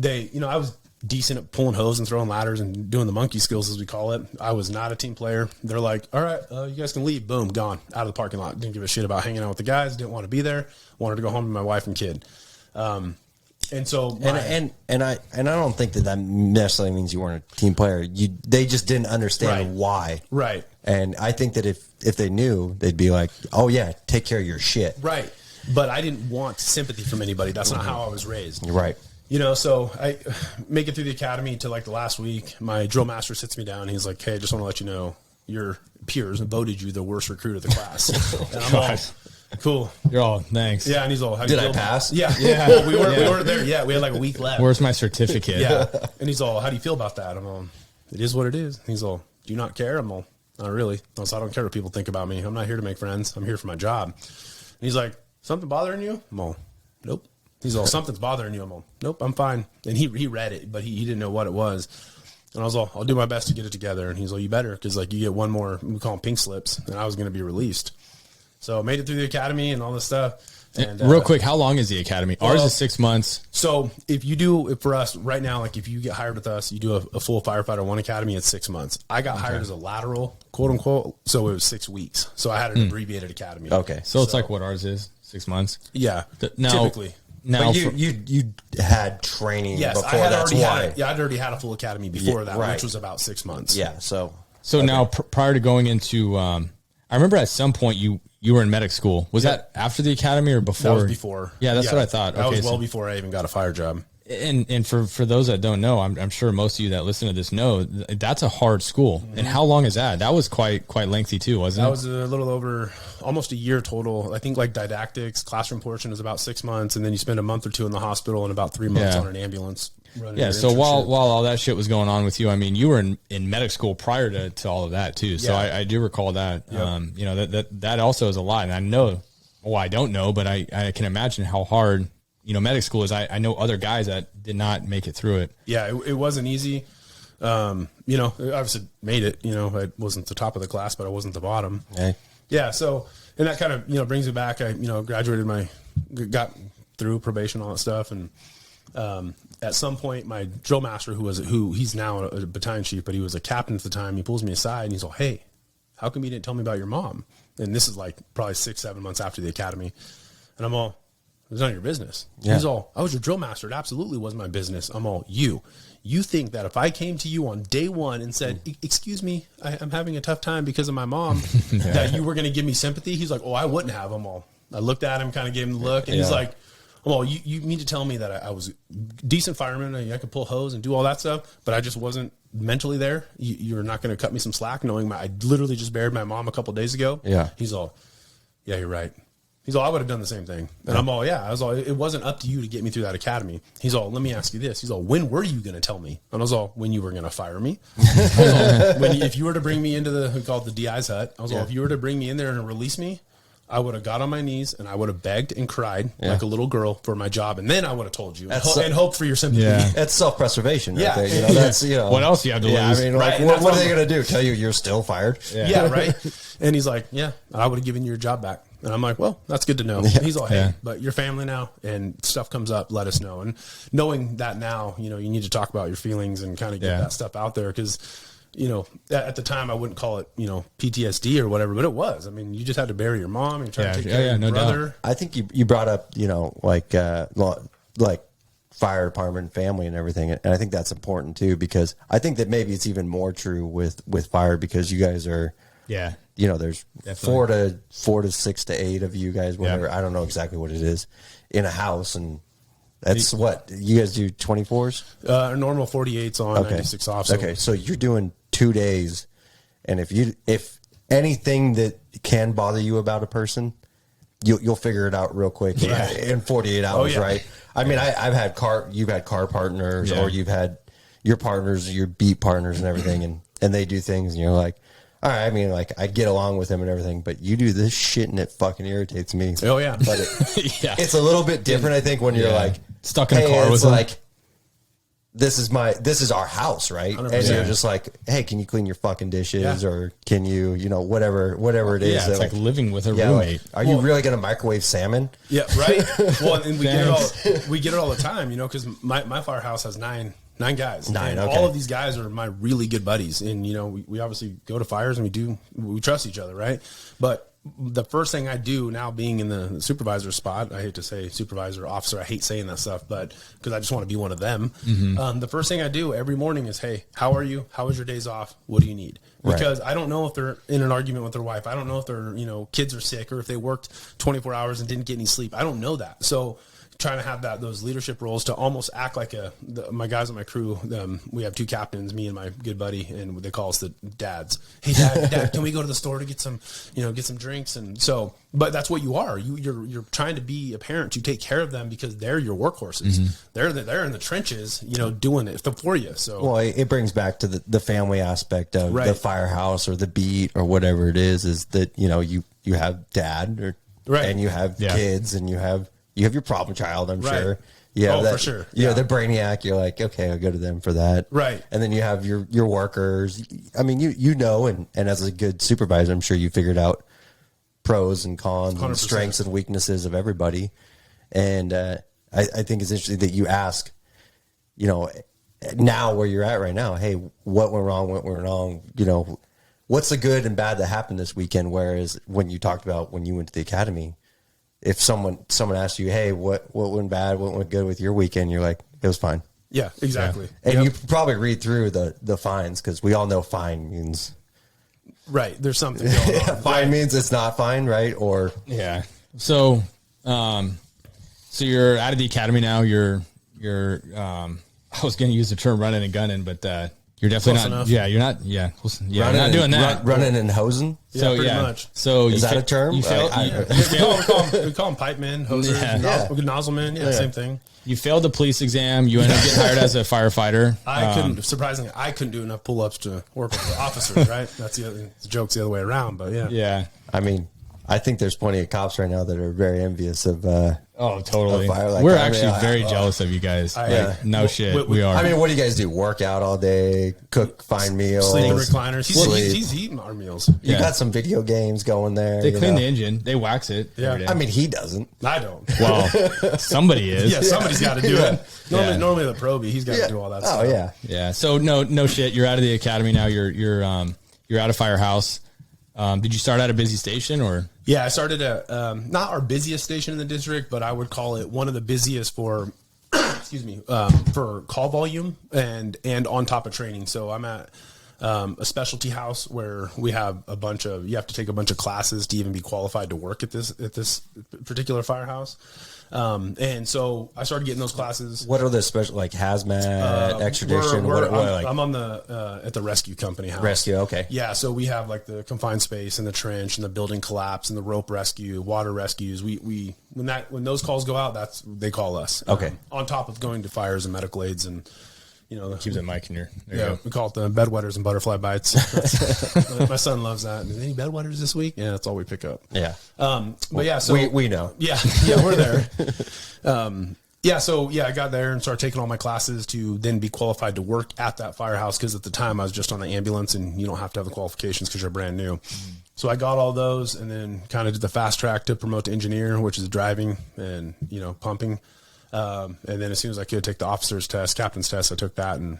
I was decent at pulling hose and throwing ladders and doing the monkey skills, as we call it. I was not a team player. They're like, all right, you guys can leave. Boom, gone, out of the parking lot. Didn't give a shit about hanging out with the guys. Didn't want to be there. Wanted to go home to my wife and kid. And so, And I don't think that necessarily means you weren't a team player. They just didn't understand why. Right. And I think that if they knew, they'd be like, oh yeah, take care of your shit. Right. But I didn't want sympathy from anybody. That's not how I was raised. Right. So I make it through the academy to the last week. My drill master sits me down. And he's like, hey, I just want to let you know your peers voted you the worst recruit of the class. And I'm all, cool. You're all, thanks. Yeah. And he's all, Did I pass? Yeah. Well, we weren't there yet. We had a week left. Where's my certificate? Yeah. And he's all, how do you feel about that? I'm all, it is what it is. He's all, do you not care? I'm all, not really. I don't care what people think about me. I'm not here to make friends. I'm here for my job. And he's like, something bothering you? I'm all, nope. He's all, something's bothering you. I'm all, nope, I'm fine. And he read it, but he didn't know what it was. And I was all, I'll do my best to get it together. And he's all, you better, because you get one more, we call them pink slips, and I was going to be released. So I made it through the academy and all this stuff. And real quick, how long is the academy? Ours is 6 months. So for us right now, if you get hired with us, you do a full firefighter 1 academy, it's 6 months. I got hired as a lateral, quote unquote, so it was 6 weeks. So I had an abbreviated academy. Okay. So it's like what ours is, 6 months. Yeah. Now, typically. Now, but you had training Yes, before. I'd already had a full academy before that, right. which was about 6 months. Yeah. So now prior to going into, I remember at some point you were in medic school. Was that after the academy or before? That was before. Yeah, that's what I thought. That was well before I even got a fire job. And for those that don't know, I'm sure most of you that listen to this know that's a hard school. And how long is that? That was quite lengthy too, wasn't it? That was a little over almost a year total. I think didactics, classroom portion is about 6 months, and then you spend a month or two in the hospital and about 3 months on an ambulance. Yeah. So while all that shit was going on with you, you were in medic school prior to all of that too. So I do recall that. Yep. That also is a lot. And I know, I don't know, but I can imagine how hard medic school is. I know other guys that did not make it through it. Yeah, it wasn't easy. I obviously made it. I wasn't the top of the class, but I wasn't the bottom. Okay. Yeah. So, and that kind of brings me back. I graduated got through probation, all that stuff, and at some point, my drill master, who he's now a battalion chief, but he was a captain at the time. He pulls me aside and he's all, "Hey, how come you didn't tell me about your mom?" And this is probably 6-7 months after the academy, and I'm all, It's none of your business. Yeah. He's all, I was your drill master. It absolutely was my business. I'm all, you think that if I came to you on day one and said, excuse me, I'm having a tough time because of my mom, that you were going to give me sympathy? He's like, oh, I wouldn't have. I'm all, I looked at him, kind of gave him the look, and he's like, well, you mean to tell me that I was a decent fireman, I could pull hose and do all that stuff, but I just wasn't mentally there? You're not going to cut me some slack knowing I literally just buried my mom a couple of days ago? Yeah. He's all, yeah, you're right. He's all, I would have done the same thing. And I'm all, yeah. I was all, it wasn't up to you to get me through that academy. He's all, let me ask you this. He's all, when were you going to tell me? And I was all, when you were going to fire me. If you were to bring me into we call it the DI's hut, I was all, if you were to bring me in there and release me, I would have got on my knees and I would have begged and cried like a little girl for my job. And then I would have told you and hope for your sympathy. Yeah. That's self-preservation right there. You know, that's, what else you have to lose? I mean, like, Right, what are they going to do? Tell you you're still fired? Yeah, right. And he's like, yeah, I would have given you your job back. And I'm like, well, that's good to know. He's all, hey, but your family now and stuff comes up, let us know. And knowing that now, you need to talk about your feelings and kind of get that stuff out there. Because, at the time I wouldn't call it, PTSD or whatever, but it was. I mean, you just had to bury your mom and try to take care of your brother. Doubt. I think you brought up, like fire department, family and everything. And I think that's important too, because I think that maybe it's even more true with fire because you guys are, there's definitely. 4 to 6 to 8 of you guys, whatever. I don't know exactly what it is in a house. And that's what you guys do 24s? Normal 48s on 96 off. So. Okay. So you're doing 2 days. And if anything that can bother you about a person, you'll figure it out real quick in 48 hours. Right. I mean, you've had car partners or you've had your partners, your beat partners and everything. And they do things and you're like, all right, I mean, like, I get along with him and everything, but you do this shit and it fucking irritates me. Oh, yeah. But it's a little bit different, I think, when you're like stuck in a car with him. Like, this is our house, right? 100%. And you're just like, hey, can you clean your fucking dishes or can you, whatever it is. Yeah, it's like living with a roommate. Like, are you really going to microwave salmon? Yeah, right. Well, and we get it all the time, because my firehouse has nine guys. And all of these guys are my really good buddies. And, we obviously go to fires and we trust each other, right? But the first thing I do now being in the supervisor spot, I hate to say supervisor, officer, I hate saying that stuff, but because I just want to be one of them. The first thing I do every morning is, hey, how are you? How was your days off? What do you need? Because I don't know if they're in an argument with their wife. I don't know if their, kids are sick or if they worked 24 hours and didn't get any sleep. I don't know that. So trying to have those leadership roles to almost act like my guys on my crew. We have 2 captains, me and my good buddy, and they call us the dads. Hey, dad, can we go to the store to get some drinks? And so, but that's what you are. You're trying to be a parent to take care of them because they're your workhorses. They're in the trenches, doing it for you. So, well, it brings back to the family aspect of the firehouse or the beat or whatever it is that you have dad and you have kids and you have your problem child, I'm sure. Yeah, for sure. Yeah, the brainiac. You're like, okay, I'll go to them for that. Right. And then you have your workers. I mean, and as a good supervisor, I'm sure you figured out pros and cons 100%. And strengths and weaknesses of everybody. And I think it's interesting that you ask, now where you're at right now, hey, what went wrong? What's the good and bad that happened this weekend? Whereas when you talked about when you went to the academy, if someone asked you, hey, what went bad, what went good with your weekend, you're like, it was fine. Yeah, exactly. Yeah. And you probably read through the fines because we all know fine means there's something going on. Fine means it's not fine, right? Or So you're out of the academy now. You're I was going to use the term running and gunning, but you're definitely not. Yeah, you're not. Yeah, you're not doing that. Running and hosing. So pretty much. So is that a term? You failed. We call them pipe men, hosers, nozzle men. Yeah, same thing. You failed the police exam. You ended up getting hired as a firefighter. Surprisingly, I couldn't do enough pull-ups to work with the officers. Right? That's the joke's the other way around. But yeah. I mean, I think there's plenty of cops right now that are very envious of. Oh, totally. Fire. We're actually very jealous of you guys. No shit. We are. I mean, what do you guys do? Work out all day, cook fine meals, sleep in recliners. He's eating our meals. You got some video games going there. They clean the engine. They wax it. Yeah. I mean, he doesn't. I don't. Well, somebody is. Yeah, somebody's got to do it. Normally the probie, he's got to do all that stuff. Oh yeah. Yeah. So no shit. You're out of the academy now. You're out of firehouse. Did you start at a busy station or? Yeah, I started at not our busiest station in the district, but I would call it one of the busiest for excuse me, for call volume and on top of training. So I'm at a specialty house where we have you have to take a bunch of classes to even be qualified to work at this particular firehouse. And so I started getting those classes. What are the special, like hazmat, extradition? I'm on at the rescue company house. Rescue, okay. Yeah, so we have like the confined space and the trench and the building collapse and the rope rescue, water rescues. We when those calls go out, they call us. Okay. On top of going to fires and medical aids and Keep that mic in your. we call it the bedwetters and butterfly bites. My son loves that. Any bedwetters this week? Yeah, that's all we pick up. Yeah. But yeah, so we know. Yeah, we're there. I got there and started taking all my classes to then be qualified to work at that firehouse because at the time I was just on the ambulance and you don't have to have the qualifications because you're brand new. So I got all those and then kind of did the fast track to promote to engineer, which is driving and pumping. And then as soon as I could take the officer's test, captain's test, I took that, and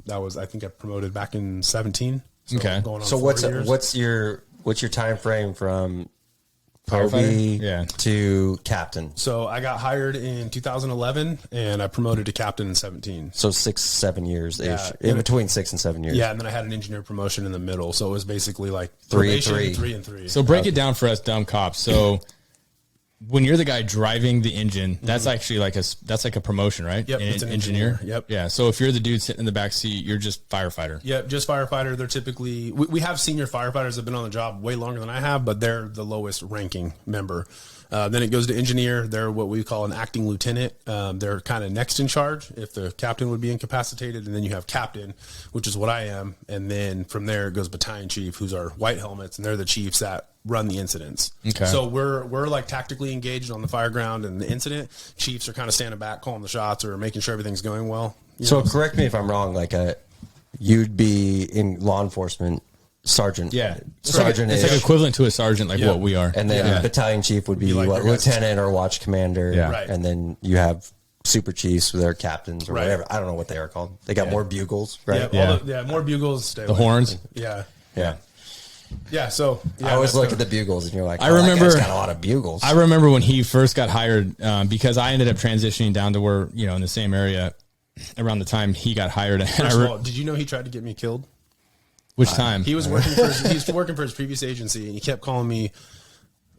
that was, I think I promoted back in 17. So okay. Going on So 4 what's years. your time frame from Firefighter? to captain? So I got hired in 2011, and I promoted to captain in 17. So 6-7 years, Yeah. in between 6 and 7 years. Yeah, and then I had an engineer promotion in the middle, so it was basically like 3 and probation, 3. 3 and 3. So break it down for us dumb cops. So when you're the guy driving the engine, that's actually like a promotion, right? Yep, it's an engineer. Yep. Yeah. So if you're the dude sitting in the back seat, you're just firefighter. Yep, just firefighter. They're typically we have senior firefighters that have been on the job way longer than I have, but they're the lowest ranking member. Then it goes to engineer. They're what we call an acting lieutenant. They're kind of next in charge if the captain would be incapacitated. And then you have captain, which is what I am. And then from there it goes battalion chief, who's our white helmets, and they're the chiefs that run the incidents. Okay. So we're like tactically engaged on the fire ground and the incident. Chiefs are kind of standing back, calling the shots or making sure everything's going well. So correct me if I'm wrong. Like you'd be in law enforcement. Sergeant. Yeah. Sergeant It's like equivalent to a sergeant, like what we are. And then battalion chief would be like what, your guys. lieutenant or watch commander. Yeah. Right. And then you have super chiefs with their captains or Right. whatever. I don't know what they are called. They got more bugles, right? Yeah, more bugles. Stay The away. horns. Yeah. Yeah. Yeah, so I always that's look the- at the bugles and you're like, I that remember- guy's got a lot of bugles. I remember when he first got hired, because I ended up transitioning down to where, in the same area around the time he got hired. And First of all, did you know he tried to get me killed? which time? He was working for his previous agency, and he kept calling me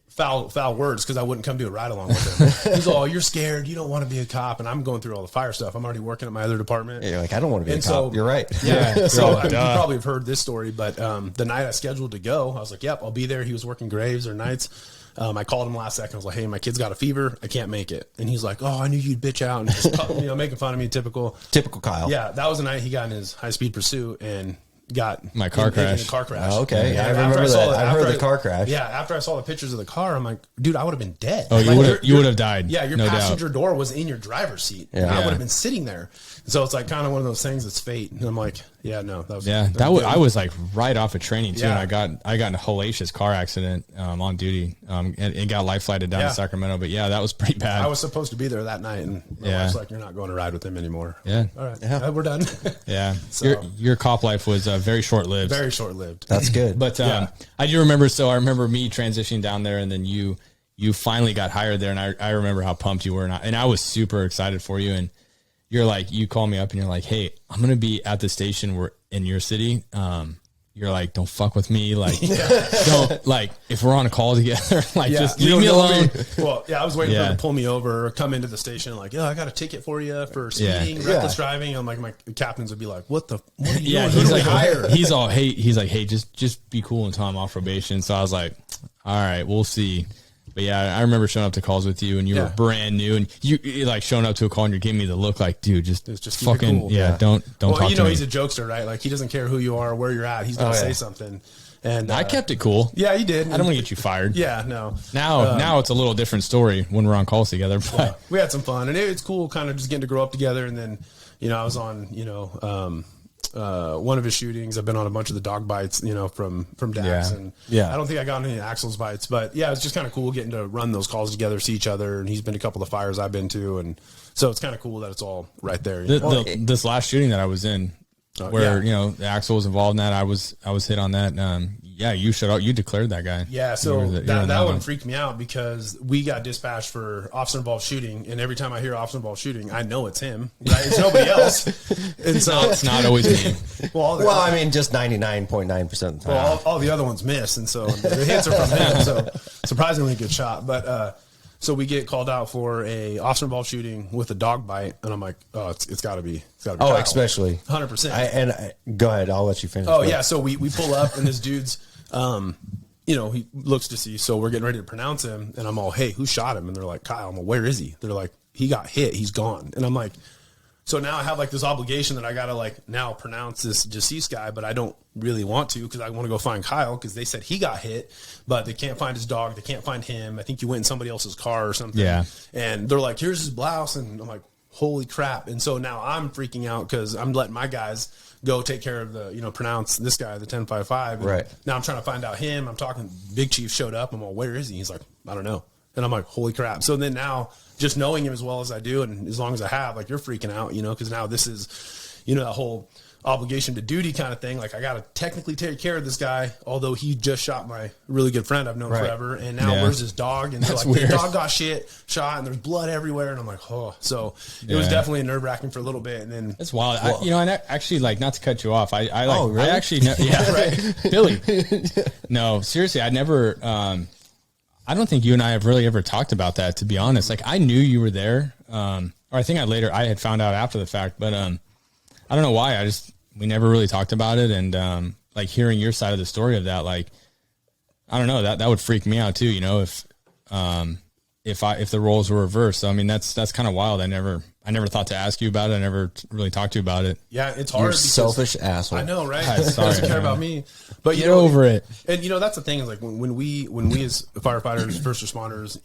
foul words because I wouldn't come do a ride along with him. He's all, "You're scared. You don't want to be a cop." And I'm going through all the fire stuff. I'm already working at my other department. You're like, I don't want to be And a cop. so- You're right. Yeah. So Duh. you probably have heard this story, but the night I scheduled to go, I was like, "Yep, I'll be there." He was working graves or nights. I called him last second. I was like, "Hey, my kid's got a fever. I can't make it." And he's like, "Oh, I knew you'd bitch out," and just making fun of me. Typical Kyle. Yeah, that was the night he got in his high speed pursuit and got My car in crash. a car crash. Oh, okay. Yeah, I after remember saw that. it- I heard after the car crash. Yeah, after I saw the pictures of the car, I'm like, dude, I would have been dead. Oh, you Like, would've- you your- would have died. Yeah, your No doubt. passenger door was in your driver's seat. Yeah. I Yeah. would have been sitting there. So it's like kind of one of those things that's fate. And I'm like, yeah, no, that was I was like right off of training too, Yeah. and I got in a hellacious car accident on duty, and got life flighted down Yeah. to Sacramento. But yeah, that was pretty bad. I was supposed to be there that night, and my Yeah. wife's like, "You're not going to ride with him anymore." I'm Yeah. like, all right, we're done. yeah, So- your cop life was very short lived. Very short lived. That's good. But Yeah. I do remember. So I remember me transitioning down there, and then you finally got hired there, and I remember how pumped you were, and I was super excited for you. And you're like, you call me up, and you're like, "Hey, I'm gonna be at the station where in your city." You're like, "Don't fuck with me, like, don't like if we're on a call together, like just you leave don't me know alone." Well, yeah, I was waiting for Yeah. him to pull me over, come into the station, like, "Yeah, I got a ticket for you for Yeah. speeding, reckless driving." I'm like, my captains would be like, "What are you Yeah, doing? he's Who like, do we hire?" he's all, hey, he's like, "Hey, just be cool until I'm off probation." So I was like, "All right, we'll see." But yeah, I remember showing up to calls with you, and you were brand new, and you like showing up to a call, and you're giving me the look, like, "Dude, just keep it fucking cool. don't Well, talk you to know, me." he's a jokester, right? Like, he doesn't care who you are, where you're at. He's gonna say something. And I kept it cool. Yeah, you did. I don't want to get you fired. Yeah, no. Now it's a little different story when we're on calls together. But We had some fun, and it's cool, kind of just getting to grow up together. And then, I was on, one of his shootings. I've been on a bunch of the dog bites, from Dax, Yeah. and Yeah. I don't think I got any Axel's bites, but yeah, it's just kind of cool getting to run those calls together, see each other, and he's been to a couple of fires I've been to, and so it's kind of cool that it's all right there. this last shooting that I was in, where yeah. Axel was involved in that, I was hit on that. Yeah, you shut out. You declared that guy. Yeah, so You were that one freaked me out because we got dispatched for officer involved shooting, and every time I hear officer involved shooting, I know it's him. Right? It's nobody else. And so It's not always me. Well, I mean, just 99.9% of the time. well, all the other ones miss, and so the hits are from him. So surprisingly good shot. But so we get called out for a officer involved shooting with a dog bite, and I'm like, oh, it's got to be. Oh, Kyle. especially 100%. Go ahead. I'll let you finish. Oh yeah, so we pull up and this dude's, he looks to see. So we're getting ready to pronounce him, and I'm all, hey, who shot him? And they're like, Kyle. I'm like, where is he? They're like, he got hit. He's gone. And I'm like, so now I have like this obligation that I gotta like now pronounce this deceased guy, but I don't really want to because I want to go find Kyle because they said he got hit, but they can't find his dog. They can't find him. I think you went in somebody else's car or something. Yeah. And they're like, here's his blouse, and I'm like, holy crap. And so now I'm freaking out because I'm letting my guys go take care of the, pronounce this guy, the 1055. Right. Now I'm trying to find out him. I'm talking, Big Chief showed up. I'm all, where is he? He's like, I don't know. And I'm like, holy crap. So then now just knowing him as well as I do, and as long as I have, like, you're freaking out, because now this is, that whole obligation to duty kind of thing. Like, I got to technically take care of this guy, although he just shot my really good friend I've known forever. And now where's his dog? And they're like, the dog got shot, and there's blood everywhere. And I'm like, oh, so it was definitely nerve wracking for a little bit. And then it's wild. And actually, like, not to cut you off, I really? actually, right. Billy. No, seriously, I never, I don't think you and I have really ever talked about that, to be honest. Like, I knew you were there. Or I think I had found out after the fact, but, I don't know why. We never really talked about it. And, like, hearing your side of the story of that, like, I don't know, that would freak me out too, if the roles were reversed. So, I mean, that's kind of wild. I never thought to ask you about it. I never really talked to you about it. Yeah, it's hard. You're selfish asshole. I know, right? Sorry, doesn't care about me. But get over it. And that's the thing is, like, when we as firefighters, first responders,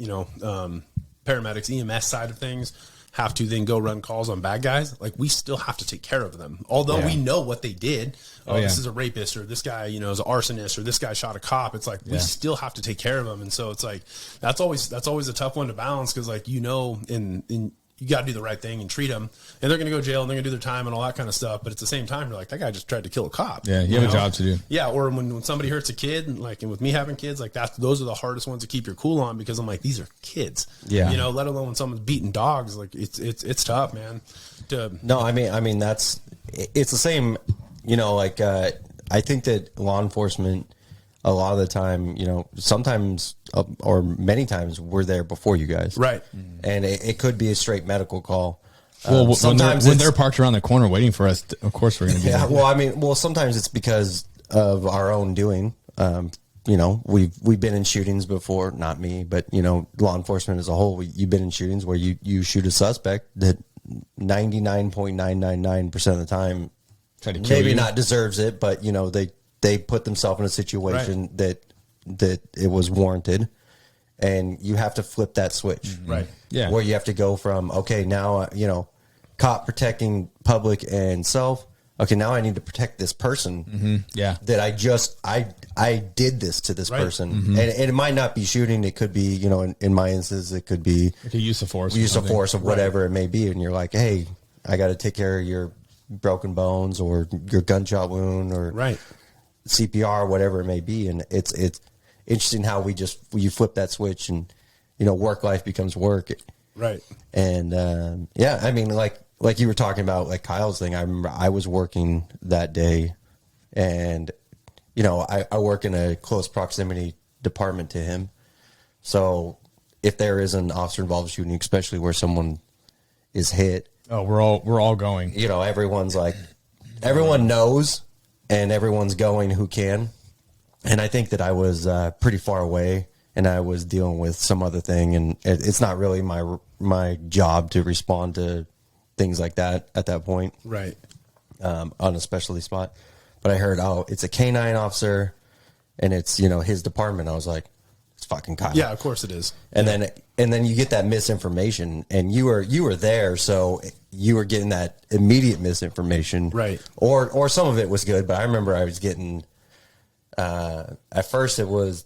paramedics, EMS side of things, have to then go run calls on bad guys, like, we still have to take care of them. Although we know what they did. This is a rapist, or this guy, is an arsonist, or this guy shot a cop. It's like, we still have to take care of them. And so it's like, that's always a tough one to balance. Cause like, in you got to do the right thing and treat them, and they're going to go to jail and they're going to do their time and all that kind of stuff. But at the same time, you're like, that guy just tried to kill a cop. Yeah. You have a job to do. Yeah. Or when somebody hurts a kid, and with me having kids, like, those are the hardest ones to keep your cool on, because I'm like, these are kids, let alone when someone's beating dogs. Like, it's tough, man. No, I mean, it's the same, I think that law enforcement, a lot of the time, sometimes or many times we're there before you guys. Right. And it could be a straight medical call. Well, sometimes when they're parked around the corner waiting for us, of course we're going to be there. Well, sometimes it's because of our own doing. We've been in shootings before, not me, but, law enforcement as a whole, you've been in shootings where you shoot a suspect that 99.999% of the time maybe not deserves it, but, they put themselves in a situation that it was warranted, and you have to flip that switch. Mm-hmm. Right. Yeah. Where you have to go from, okay, now, cop protecting public and self. Okay, now I need to protect this person. Mm-hmm. Yeah. That I did this to this person. Mm-hmm. And it might not be shooting. It could be, in my instance, it could be use of force. Use of force of whatever it may be. And you're like, hey, I got to take care of your broken bones or your gunshot wound or CPR, whatever it may be. And it's interesting how you flip that switch, and work life becomes work. Right. And I mean, like you were talking about, like Kyle's thing. I remember I was working that day, and I work in a close proximity department to him. So if there is an officer involved shooting, especially where someone is hit, we're all going. Everyone's like, everyone knows. And everyone's going who can. And I think that I was pretty far away, and I was dealing with some other thing. And it's not really my job to respond to things like that at that point. Right. On a specialty spot. But I heard, it's a K-9 officer, and it's, his department. I was like, it's fucking Kyle. Yeah, of course it is. And then you get that misinformation, and you were there, so you were getting that immediate misinformation, right? Or some of it was good, but I remember I was getting. At first, it was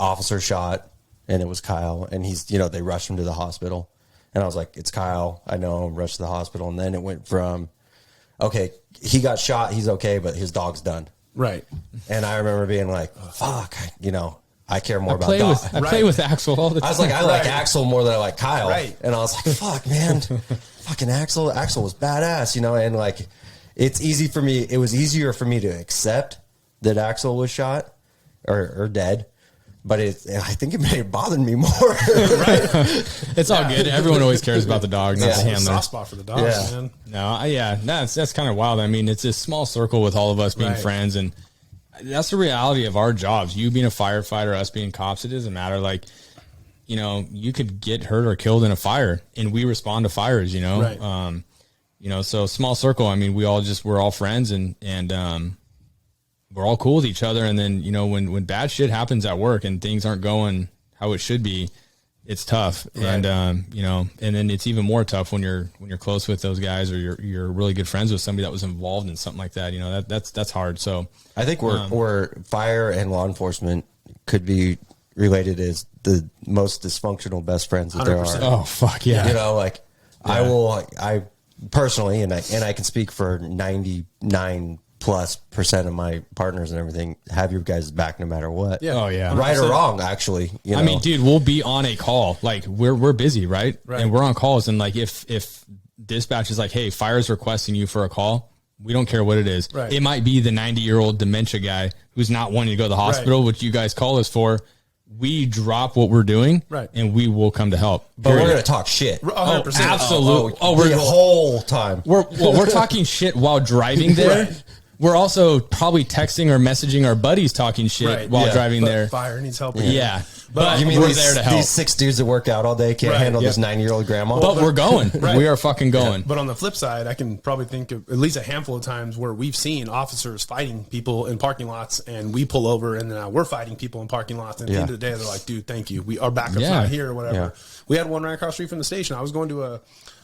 officer shot, and it was Kyle, and he's they rushed him to the hospital, and I was like, it's Kyle, I know him, rushed to the hospital, and then it went from, okay, he got shot, he's okay, but his dog's done. Right. And I remember being like, fuck, I care more about I dogs. play with Axel all the time. I was like, I like Axel more than I like Kyle. Right. And I was like, fuck, man, fucking Axel was badass, and like, it's easy for me. It was easier for me to accept that Axel was shot or dead. But I think it may have bothered me more. Right. It's all good. Everyone always cares about the dog, not the It's a handler. soft spot for the dogs, man. No, that's kind of wild. I mean, it's a small circle with all of us being Right. friends, and that's the reality of our jobs. You being a firefighter, us being cops, it doesn't matter. Like, you could get hurt or killed in a fire, and we respond to fires. Right. So small circle. I mean, we're all friends, and we're all cool with each other. And then, when bad shit happens at work and things aren't going how it should be, it's tough. Right. And, and then it's even more tough when you're close with those guys, or you're really good friends with somebody that was involved in something like that. That's hard. So I think we're fire and law enforcement could be related as the most dysfunctional best friends that there 100%. are. oh, fuck yeah. I personally, and I can speak for 99+% of my partners and everything, have your guys' back no matter what. Yeah. Oh, yeah. Right or wrong, actually. I mean, dude, we'll be on a call. Like we're busy, right? Right. And we're on calls. And like, if dispatch is like, hey, fire's requesting you for a call, we don't care what it is. Right. It might be the 90-year-old dementia guy who's not wanting to go to the hospital, Right. which you guys call us for. We drop what we're doing, Right. and we will come to help. but we're Period. going to talk shit. 100%. absolutely. We're the whole time. We're talking shit while driving there. Right. We're also probably texting or messaging our buddies talking shit Right. while Yeah. driving But there. fire needs help. Yeah. But You mean we're these, there to help. these 6 dudes that work out all day can't Right. handle Yeah. this 9-year-old grandma? But we're going. Right. We are fucking going. But on the flip side, I can probably think of at least a handful of times where we've seen officers fighting people in parking lots, and we pull over, and now we're fighting people in parking lots. And at the end of the day, they're like, "Dude, thank you. Our backup's Yeah. not here or whatever." Yeah. We had one right across the street from the station. I was going to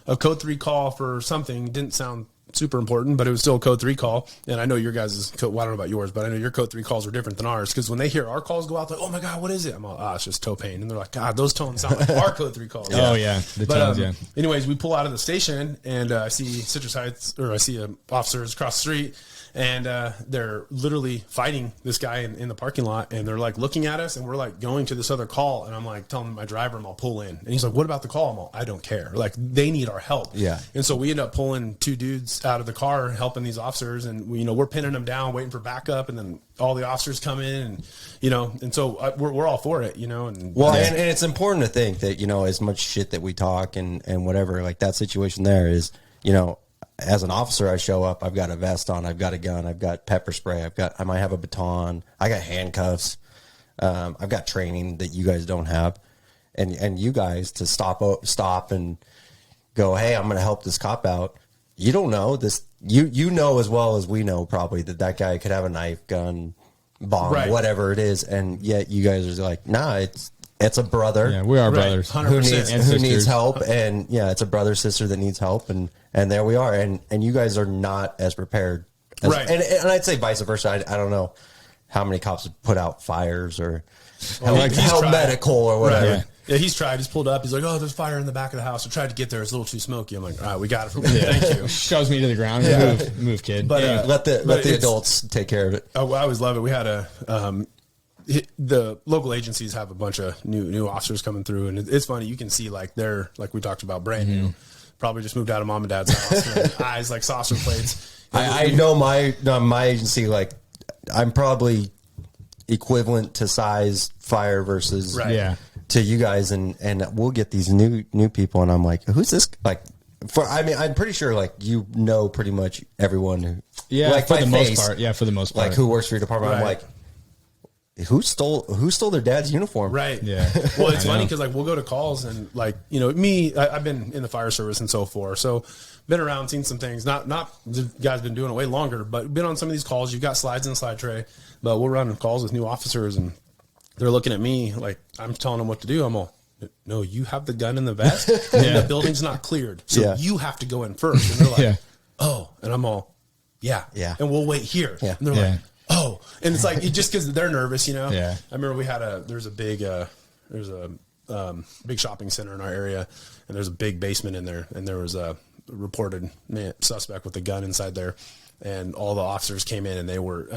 a code 3 call for something. Didn't sound super important, but it was still a code 3 call. And I know your guys' code, well, I don't know about yours, but I know your code 3 calls are different than ours, because when they hear our calls go out, they're like, "Oh my God, what is it?" I'm like, it's just toe pain. And they're like, "God, those tones sound like our code 3 calls." Oh, yeah. The But, tones, yeah. anyways, we pull out of the station, and I see Citrus Heights, or I see officers across the street, and they're literally fighting this guy in the parking lot, and they're like looking at us, and we're like going to this other call, and I'm like telling my driver, I'll pull in, and he's like, "What about the call?" I'm like, "I don't care. Like, they need our help." Yeah. And so we end up pulling 2 dudes out of the car, helping these officers, and we're pinning them down, waiting for backup, and then all the officers come in, and so we're all for it, and Well, and it's important to think that, as much shit that we talk and whatever, like that situation there is, as an officer, I show up, I've got a vest on, I've got a gun, I've got pepper spray, I might have a baton, I got handcuffs, I've got training that you guys don't have. And you guys to stop and go, "Hey, I'm going to help this cop out." You don't know this. You know as well as we know probably that guy could have a knife, gun, bomb, Right. whatever it is, and yet you guys are like, "Nah, it's a brother." Yeah, we are Right. brothers. 100%. Who needs sisters. help, and it's a brother sister that needs help, and there we are, and you guys are not as prepared, Right. and I'd say vice versa. I don't know how many cops have put out fires or he's help tried. medical or whatever. Right. Yeah, he's tried. He's pulled up. He's like, "Oh, there's fire in the back of the house." I tried to get there. It's a little too smoky. I'm like, "All right, we got it from here. Thank you." Shoves me to the ground. Move, kid. But, Yeah. Let the it's- adults take care of it. I always love it. We had the local agencies have a bunch of new officers coming through, and it's funny. You can see like they're, like we talked about, brand new, probably just moved out of mom and dad's house, and eyes like saucer plates. I know my agency, like I'm probably equivalent to size fire versus Right. Yeah. to you guys, and we'll get these new people, and I'm like, who's this? Like, I'm pretty sure like pretty much everyone who, Yeah, like for by the face, most part. Yeah, for the most part. like who works for your department. I'm Right. like, who stole their dad's uniform? Right. Yeah. Well, it's I funny know. because like we'll go to calls, and like I've been in the fire service and so forth, so been around, seen some things. Not the guys been doing it way longer, but been on some of these calls. You've got slides in the slide tray, but we'll run calls with new officers, and they're looking at me like I'm telling them what to do. I'm all, "No, you have the gun in the vest, and the building's not cleared, so Yeah. you have to go in first." And they're like, Yeah. "Oh," and I'm all, "Yeah, Yeah. and we'll wait here." Yeah. And they're Yeah. like, "Oh," and it's like just because they're nervous, Yeah. I remember we had there's a big big shopping center in our area, and there's a big basement in there, and there was reported suspect with a gun inside there. And all the officers came in and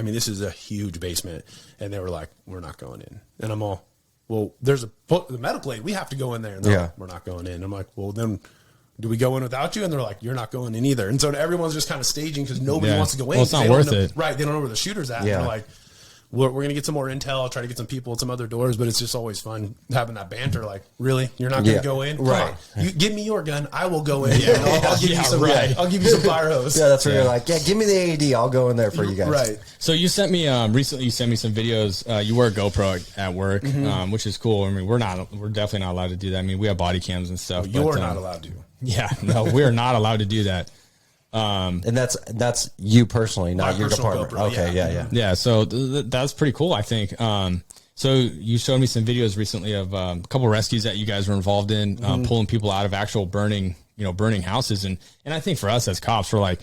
this is a huge basement. And they were like, we're not going in. And I'm all, well, there's the medical aid. We have to go in there. And they're like, we're not going in. I'm like, well, then do we go in without you? And they're like, you're not going in either. And so everyone's just kind of staging because nobody wants to go in. Well, it's not worth it. Right. They don't know where the shooter's at. Yeah. And they're like, we're going to get some more intel. I'll try to get some people at some other doors, but it's just always fun having that banter. Like, really? You're not going to go in? Right. You give me your gun. I will go in. I'll give you some. Right. I'll give you some fire hose. Yeah, that's where you're like, give me the AED. I'll go in there for you guys. Right. So you sent me recently. You sent me some videos. You wear a GoPro at work, which is cool. I mean, we're definitely not allowed to do that. I mean, we have body cams and stuff. You're not allowed to. Yeah, no, we are not allowed to do that. And that's you personally, not your department. GoPro, okay, yeah. So that's pretty cool, I think. So you showed me some videos recently of a couple of rescues that you guys were involved in, pulling people out of actual burning houses. And I think for us as cops, we're like,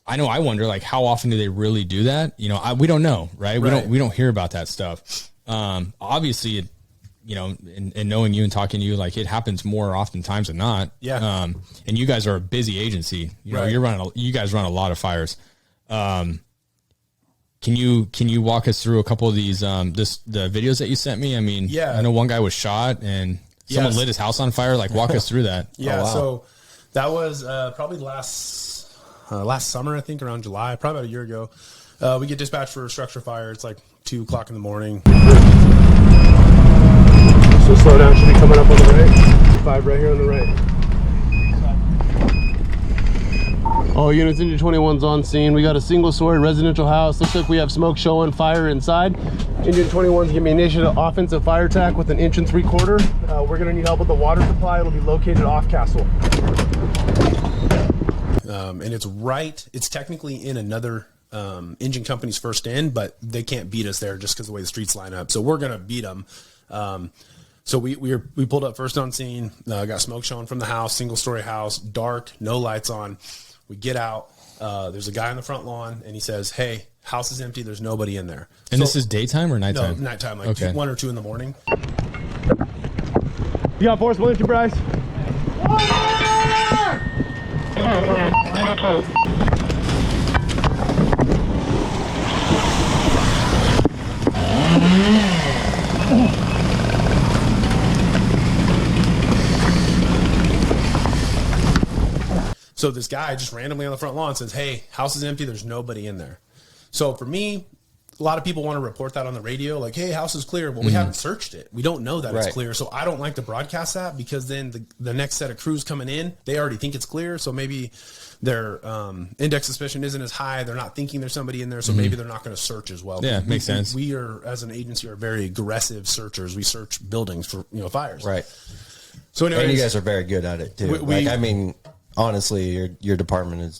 I wonder, like, how often do they really do that? We don't know, right? We don't hear about that stuff. Obviously, and knowing you and talking to you, like, it happens more oftentimes than not. Yeah. And you guys are a busy agency. You guys run a lot of fires. Can you walk us through a couple of these, the videos that you sent me? I mean, I know one guy was shot and someone lit his house on fire. Like, walk us through that. Yeah. Oh, wow. So that was, probably last summer, I think around July, probably about a year ago. We get dispatched for a structure fire. It's like 2:00 in the morning. So slow down, should be coming up on the right. 5 right here on the right. All units, Engine 21's on scene. We got a single-story residential house. Looks like we have smoke showing, fire inside. Engine 21's giving me initiative offensive fire attack with an 1 3/4. We're gonna need help with the water supply. It'll be located off Castle. And it's technically in another engine company's first in, but they can't beat us there just because of the way the streets line up. So we're gonna beat them. So we pulled up first on scene, got smoke showing from the house, single-story house, dark, no lights on. We get out. There's a guy on the front lawn, and he says, "Hey, house is empty. There's nobody in there." And this is daytime or nighttime? No, nighttime, like 1 or 2 in the morning. You got force, William, Bryce. So this guy just randomly on the front lawn says, "Hey, house is empty. There's nobody in there." So for me, a lot of people want to report that on the radio, like, "Hey, house is clear." Well, we haven't searched it. We don't know that it's clear. So I don't like to broadcast that because then the next set of crews coming in, they already think it's clear. So maybe their index suspicion isn't as high. They're not thinking there's somebody in there. So maybe they're not going to search as well. Yeah, makes sense. We are, as an agency, are very aggressive searchers. We search buildings for, fires. Right. So anyways, and you guys are very good at it too. Honestly, your department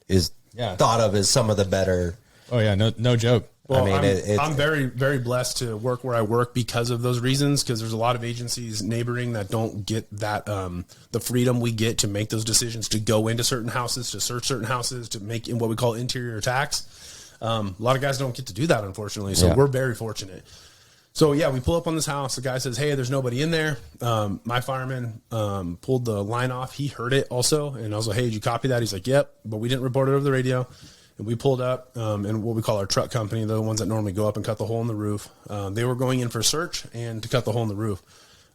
is thought of as some of the better. Oh yeah, no joke. Well, I'm very, very blessed to work where I work because of those reasons. Because there's a lot of agencies neighboring that don't get that the freedom we get to make those decisions, to go into certain houses, to search certain houses, to make in what we call interior attacks. A lot of guys don't get to do that, unfortunately. So we're very fortunate. So we pull up on this house. The guy says, "Hey, there's nobody in there." My fireman pulled the line off. He heard it also, and I was like, "Hey, did you copy that?" He's like, "Yep," but we didn't report it over the radio. And we pulled up, and what we call our truck company, they're the ones that normally go up and cut the hole in the roof. They were going in for a search and to cut the hole in the roof.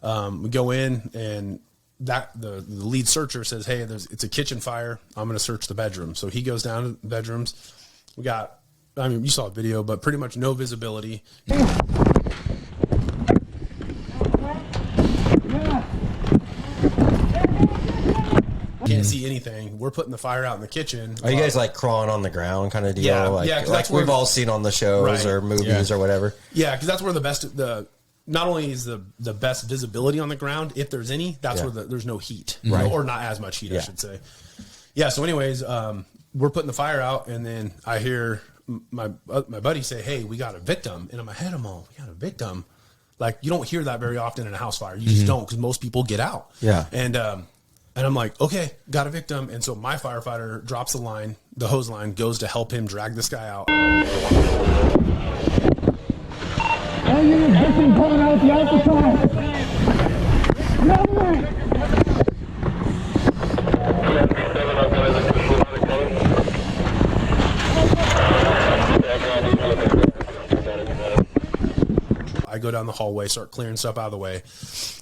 We go in, and the lead searcher says, "Hey, it's a kitchen fire. I'm going to search the bedroom." So he goes down to the bedrooms. We got, you saw a video, but pretty much no visibility. Can't see anything. We're putting the fire out in the kitchen. Are you guys like crawling on the ground kind of deal? Yeah, like that's we've all seen on the shows or movies or whatever. Yeah, because that's where not only is the best visibility on the ground, if there's any, that's where there's no heat, or not as much heat, I should say. Yeah. So, anyways, we're putting the fire out, and then I hear my buddy say, "Hey, we got a victim," and in my head, I'm all, "We got a victim." Like, you don't hear that very often in a house fire. You just don't, because most people get out. Yeah. And I'm like, "Okay, got a victim." And so my firefighter drops the hose line, goes to help him drag this guy out. All units, victim coming out the outside. I go down the hallway, start clearing stuff out of the way.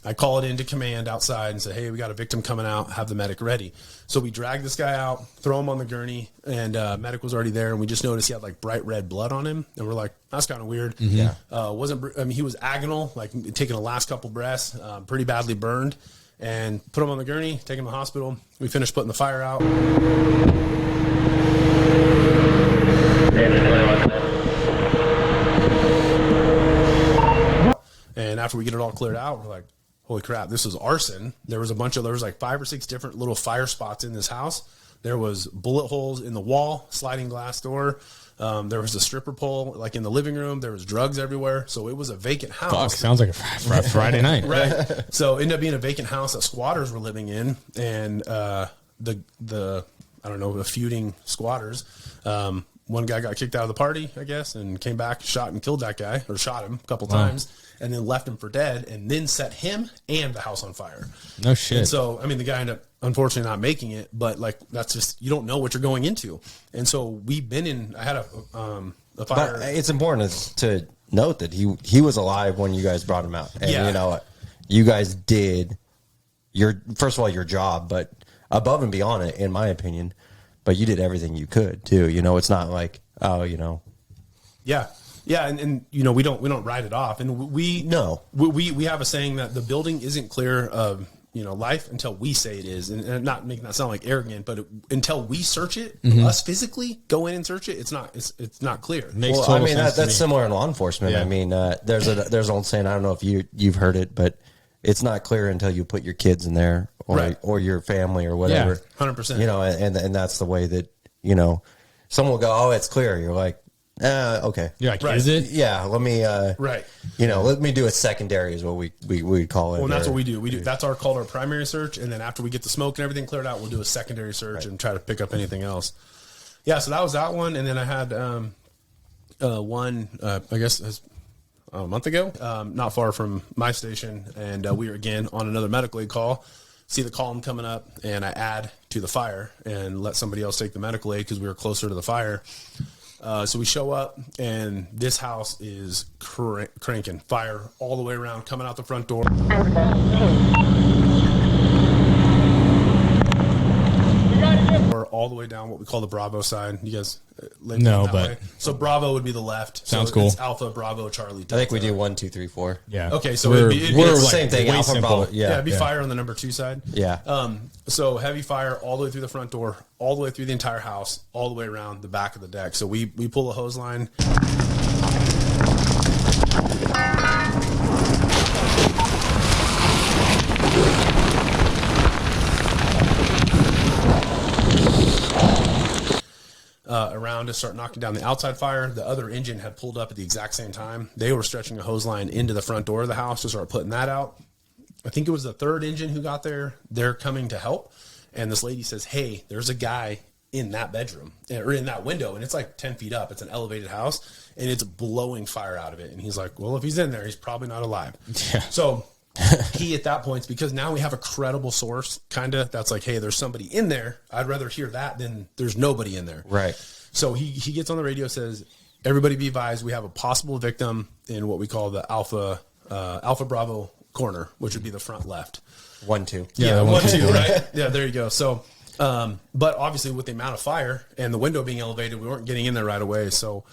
I call it into command outside and say, hey, we got a victim coming out, have the medic ready. So we drag this guy out, throw him on the gurney, and medic was already there, and we just noticed he had like bright red blood on him, and we're like, that's kind of weird. Yeah. He was agonal, like taking the last couple breaths, pretty badly burned, and put him on the gurney, take him to the hospital. We finished putting the fire out. And after we get it all cleared out, we're like, holy crap, this is arson. There was like 5 or 6 different little fire spots in this house. There was bullet holes in the wall, sliding glass door. There was a stripper pole like in the living room. There was drugs everywhere. So it was a vacant house. Fuck, sounds like a Friday night. Right. So it ended up being a vacant house that squatters were living in. And the I don't know, the feuding squatters, one guy got kicked out of the party, I guess, and came back, shot and killed that guy, or shot him a couple times, and then left him for dead, and then set him and the house on fire. No shit. And so, I mean, the guy ended up unfortunately not making it, but like, that's just, you don't know what you're going into. And so we've been in, I had a fire. But it's important to note that he was alive when you guys brought him out. And you know, you guys did first of all, your job, but above and beyond it, in my opinion, but you did everything you could too. You know, it's not like, oh, you know. Yeah. Yeah. And you know, we don't write it off. And we have a saying that the building isn't clear of, you know, life until we say it is. And not making that sound like arrogant, but until we search it, us physically go in and search it, it's not clear. Well, I mean, that's similar in law enforcement. Yeah. I mean, there's an old saying, I don't know if you've heard it, but it's not clear until you put your kids in there or your family or whatever. Yeah, 100%. You know, and that's the way that, you know, someone will go, oh, it's clear. You're like, okay. You're like, is it? Yeah. Let me, you know, let me do a secondary is what we call it. Well, and that's what we do. That's called our primary search. And then after we get the smoke and everything cleared out, we'll do a secondary search and try to pick up anything else. Yeah. So that was that one. And then I had, one, I guess a month ago, not far from my station. And we were again on another medical aid call, see the column coming up, and I add to the fire and let somebody else take the medical aid because we were closer to the fire. So we show up, and this house is cranking fire all the way around, coming out the front door. All the way down what we call the Bravo side. You guys no, but way. So Bravo would be the left. Sounds so cool. It's Alpha, Bravo, Charlie, Delta. I think we do 1, 2, 3, 4. Yeah. Okay, so we're it'd be the like same thing. Alpha, simple. Bravo. Yeah, it'd be fire on the number 2 side. Yeah. So heavy fire all the way through the front door, all the way through the entire house, all the way around the back of the deck. So we pull a hose line. Around to start knocking down the outside fire. The other engine had pulled up at the exact same time. They were stretching a hose line into the front door of the house to start putting that out. I think it was the third engine who got there. They're coming to help. And this lady says, hey, there's a guy in that bedroom or in that window. And it's like 10 feet up. It's an elevated house and it's blowing fire out of it. And he's like, well, if he's in there, he's probably not alive. Yeah. So he at that point, because now we have a credible source kind of that's like, hey, there's somebody in there. I'd rather hear that than there's nobody in there. Right. So he gets on the radio, says, everybody be advised, we have a possible victim in what we call the Alpha Bravo corner, which would be the front left. 1, 2. Yeah, 1, 2, right? Yeah, there you go. So, but obviously with the amount of fire and the window being elevated, we weren't getting in there right away. So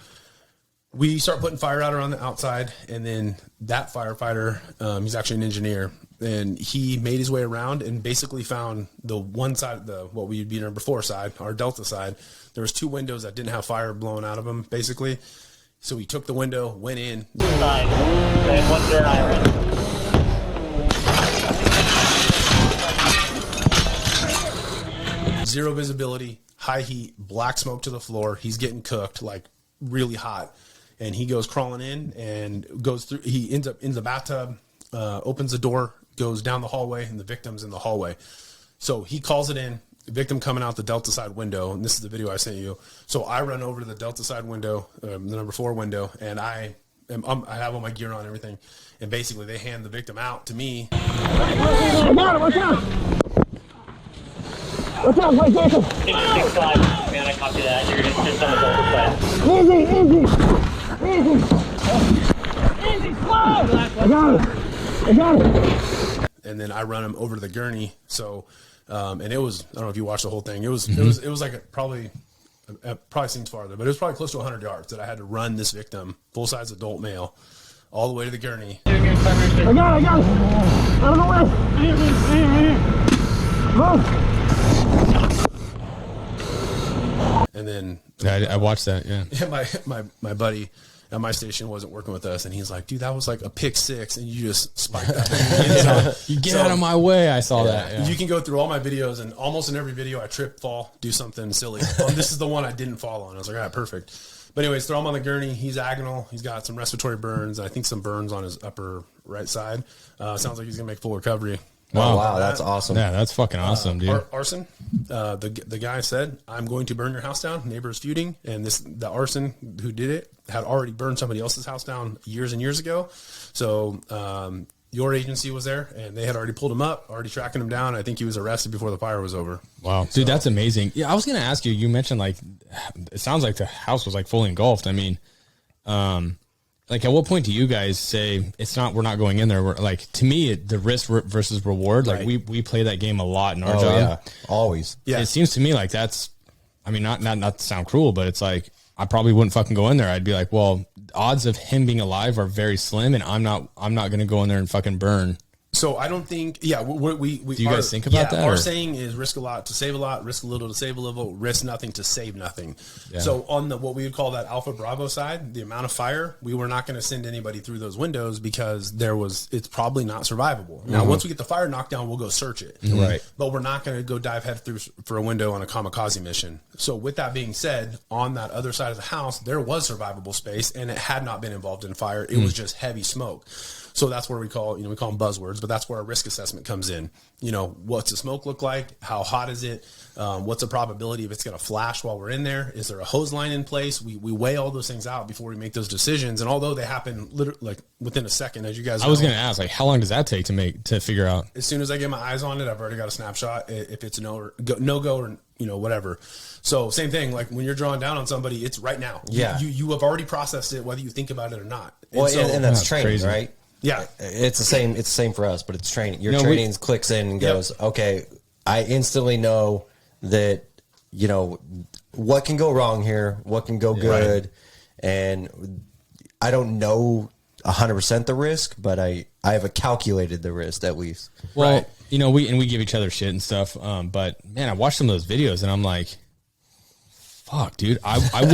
we start putting fire out around the outside, and then that firefighter, he's actually an engineer, and he made his way around and basically found the one side, what would be number 4 side, our Delta side. There was 2 windows that didn't have fire blowing out of them, basically. So he took the window, went in. Side, and what's their island? Zero visibility, high heat, black smoke to the floor. He's getting cooked, like really hot. And he goes crawling in and goes through. He ends up in the bathtub, opens the door, goes down the hallway, and the victim's in the hallway. So he calls it in. The victim coming out the Delta side window, and this is the video I sent you. So I run over to the Delta side window, the number 4 window, and I have all my gear on and everything. And basically, they hand the victim out to me. I got him, watch out! Watch out, my Jason! 665, man, I copy that. You're just on the Delta side. Easy! I got it. I got it. And then I run him over to the gurney. So, and it was, I don't know if you watched the whole thing. It was like probably seems farther, but it was probably close to 100 yards that I had to run this victim, full size adult male, all the way to the gurney. I got it. Out of the way. Move. And then I watched that. Yeah. my buddy at my station wasn't working with us, and he's like, dude, that was like a pick six, and you just spiked that. You get out of my way. I saw that. Yeah. You can go through all my videos, and almost in every video I trip, fall, do something silly. This is the one I didn't fall on. I was like, all right, perfect. But anyways, throw him on the gurney. He's agonal. He's got some respiratory burns. I think some burns on his upper right side. Sounds like he's gonna make full recovery. Oh, wow, that's awesome. Yeah, that's fucking awesome, dude. Arson. The guy said, "I'm going to burn your house down." Neighbors feuding, and the arson who did it had already burned somebody else's house down years and years ago. So your agency was there, and they had already pulled him up, already tracking him down. I think he was arrested before the fire was over. Wow, dude, that's amazing. Yeah, I was gonna ask you. You mentioned like it sounds like the house was like fully engulfed. I mean, like, at what point do you guys say we're not going in there? We're, like, to me, the risk versus reward, like we play that game a lot in our job. Yeah, always. Yeah. It seems to me like that's, I mean, not to sound cruel, but it's like, I probably wouldn't fucking go in there. I'd be like, well, odds of him being alive are very slim, and I'm not going to go in there and fucking burn. So I don't think, do you guys think about that? Our saying is risk a lot to save a lot, risk a little to save a little, risk nothing to save nothing. Yeah. So on what we would call that Alpha Bravo side, the amount of fire, we were not going to send anybody through those windows because it's probably not survivable. Now, once we get the fire knocked down, we'll go search it. Right. But we're not going to go dive head through for a window on a kamikaze mission. So with that being said, on that other side of the house, there was survivable space, and it had not been involved in fire. It was just heavy smoke. So that's where we call them buzzwords, but that's where our risk assessment comes in. What's the smoke look like? How hot is it? What's the probability if it's going to flash while we're in there? Is there a hose line in place? We weigh all those things out before we make those decisions. And although they happen literally like within a second, as you guys know, I was going to ask, like, how long does that take to figure out? As soon as I get my eyes on it, I've already got a snapshot. If it's no go or whatever. So same thing, like when you're drawing down on somebody, it's right now. Yeah. You have already processed it, whether you think about it or not. And that's training, crazy. right? Yeah, it's the same. It's the same for us, but it's training. Your training clicks in and goes, okay, I instantly know that, what can go wrong here, what can go good. Right. And I don't know 100% the risk, but I have calculated the risk at least. Well, right. We give each other shit and stuff. But man, I watched some of those videos and I'm like, fuck, dude, I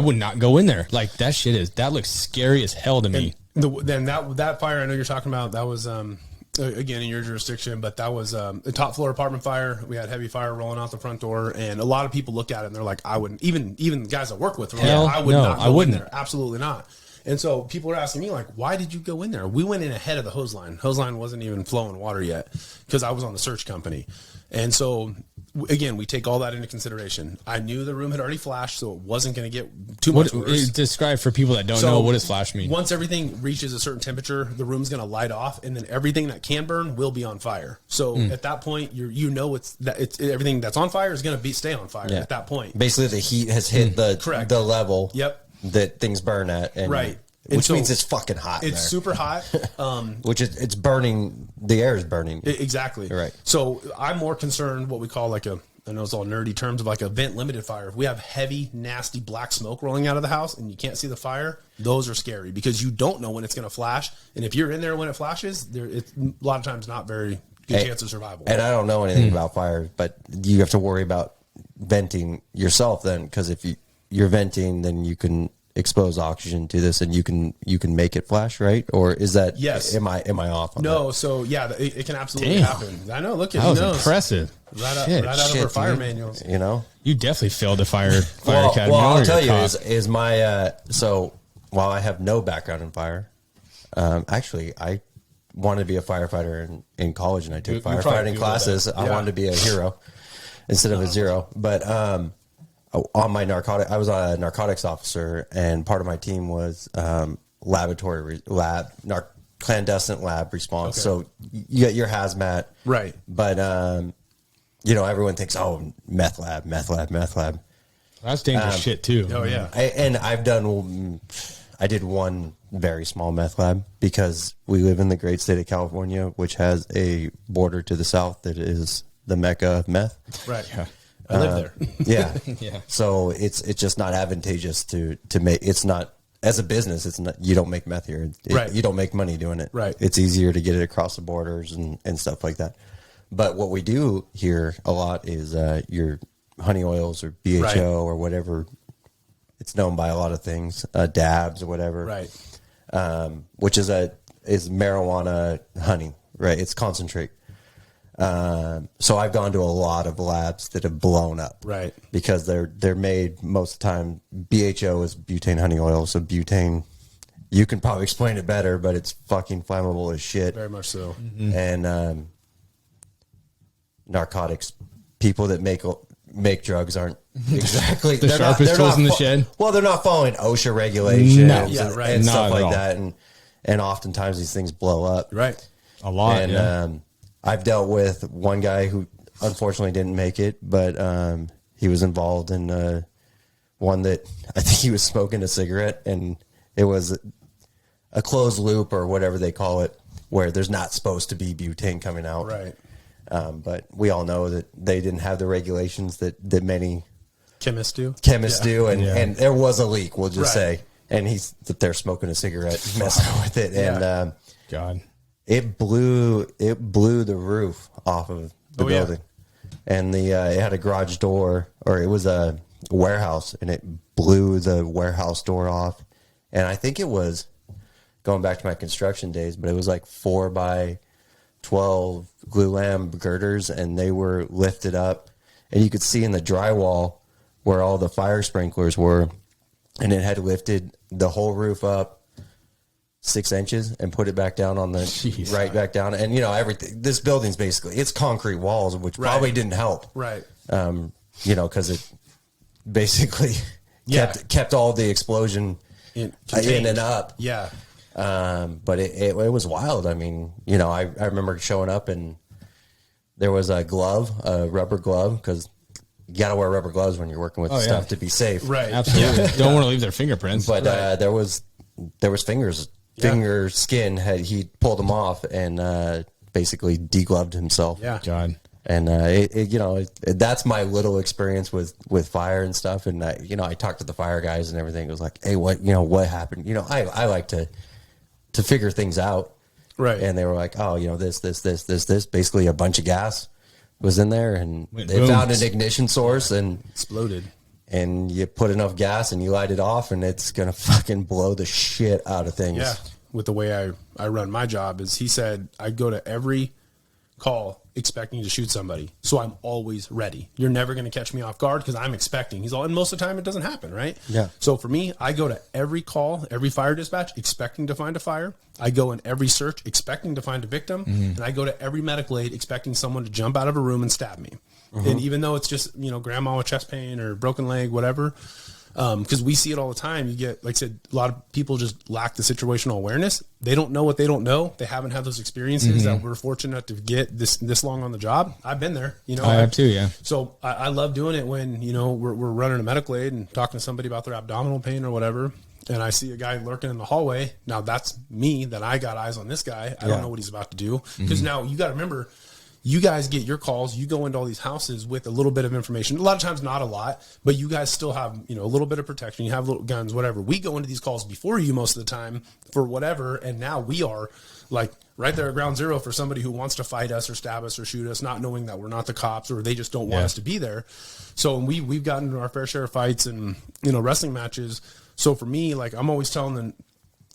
would not go in there. Like that looks scary as hell to me. Then that fire I know you're talking about, that was again in your jurisdiction, but that was a top floor apartment fire. We had heavy fire rolling out the front door, and a lot of people look at it and they're like, I wouldn't. Even the guys I work with, were like, I would not go in there. Absolutely not. And so people are asking me like, why did you go in there? We went in ahead of the hose line. Hose line wasn't even flowing water yet because I was on the search company. And so again, we take all that into consideration. I knew the room had already flashed, so it wasn't going to get too much worse. Describe for people that don't know, what does flash mean? Once everything reaches a certain temperature, the room's going to light off, and then everything that can burn will be on fire. So at that point, it's everything that's on fire is going to stay on fire at that point. Basically, the heat has hit the level that things burn at, and right. Which means it's fucking hot. It's super hot. Which is it's burning. The air is burning. Exactly. Right. So I'm more concerned what we call I know it's all nerdy terms of like a vent limited fire. If we have heavy, nasty black smoke rolling out of the house and you can't see the fire, those are scary because you don't know when it's going to flash. And if you're in there when it flashes, it's a lot of times not very good chance of survival. And I don't know anything about fire, but you have to worry about venting yourself then, because if you're venting, then you can expose oxygen to this and you can make it flash, right? Or is that, yes, am I off on no that? So yeah, it can absolutely happen. I know, look at that was impressive. Right out of our fire manuals. You definitely failed the fire academy. Well, I'll tell you is my so while I have no background in fire, actually I wanted to be a firefighter in college, and I took firefighting classes. I wanted to be a hero instead of a zero. But on my I was a narcotics officer, and part of my team was clandestine lab response. Okay. So you got your hazmat, right? But everyone thinks, oh, meth lab. That's dangerous shit too. Oh yeah. And I've I did one very small meth lab because we live in the great state of California, which has a border to the south that is the mecca of meth. Right. Yeah. I live there. Yeah. Yeah. So it's just not advantageous to make, it's not, as a business, it's not, you don't make meth here. Right. You don't make money doing it. Right. It's easier to get it across the borders and stuff like that. But what we do here a lot is your honey oils or BHO Right. or whatever. It's known by a lot of things, dabs or whatever. Right. Which is marijuana honey, right? It's concentrate. So I've gone to a lot of labs that have blown up, Right. Because they're made most of the time. BHO is butane honey oil, so butane. You can probably explain it better, but it's fucking flammable as shit. Very much so. And narcotics, people that make drugs aren't exactly The sharpest tools in the shed. Well, they're not following OSHA regulations No. Yeah, right. and Not stuff at like all. that, and oftentimes these things blow up. Right. A lot. And yeah. I've dealt with one guy who unfortunately didn't make it, but he was involved in one that I think he was smoking a cigarette, and it was a closed loop or whatever they call it, where there's not supposed to be butane coming out. Right. But we all know that they didn't have the regulations that many Chemists do. do, and there was a leak, we'll just Right. say. And he's that they're smoking a cigarette, messing with it, and God. it blew the roof off of the Oh, yeah. building, and it had a garage door, or it was a warehouse, and it blew the warehouse door off. And I think it was going back to my construction days, but it was like 4x12 glue lam girders, and they were lifted up, and you could see in the drywall where all the fire sprinklers were, and it had lifted the whole roof up 6 inches and put it back down on the Jeez. right back down. And everything, this building's basically, it's concrete walls, which probably didn't help. Right. Because it basically Yeah. kept all the explosion in and up. Yeah. But it was wild. I mean, I remember showing up, and there was a rubber glove, because you got to wear rubber gloves when you're working with stuff to be safe. Right. Absolutely. Don't want to leave their fingerprints. But there was finger skin, he pulled them off and basically degloved himself. Yeah. God. And that's my little experience with fire and stuff. And I talked to the fire guys and everything. It was like, hey, what happened? I like to figure things out. Right. And they were like, oh, this. Basically a bunch of gas was in there, and they boom. found an ignition source and Exploded. and you put enough gas and you light it off, and it's going to fucking blow the shit out of things. Yeah. With the way I run my job is, he said, I go to every call expecting to shoot somebody. So I'm always ready. You're never going to catch me off guard because I'm expecting. And most of the time it doesn't happen, right? Yeah. So for me, I go to every call, every fire dispatch expecting to find a fire. I go in every search expecting to find a victim. And I go to every medical aid expecting someone to jump out of a room and stab me. And even though it's just, grandma with chest pain or broken leg, whatever, because we see it all the time. You get, like I said, a lot of people just lack the situational awareness. They don't know what they don't know. They haven't had those experiences that we're fortunate to get this long on the job. I've been there, I have too, yeah. So I love doing it when, we're running a medical aid and talking to somebody about their abdominal pain or whatever. And I see a guy lurking in the hallway. Now that's me, that I got eyes on this guy. I don't know what he's about to do. Because now you got to remember, you guys get your calls. You go into all these houses with a little bit of information. A lot of times, not a lot, but you guys still have, a little bit of protection. You have little guns, whatever. We go into these calls before you most of the time for whatever. And now we are like right there at ground zero for somebody who wants to fight us or stab us or shoot us, not knowing that we're not the cops, or they just don't want us to be there. So we've gotten into our fair share of fights and, wrestling matches. So for me, like, I'm always telling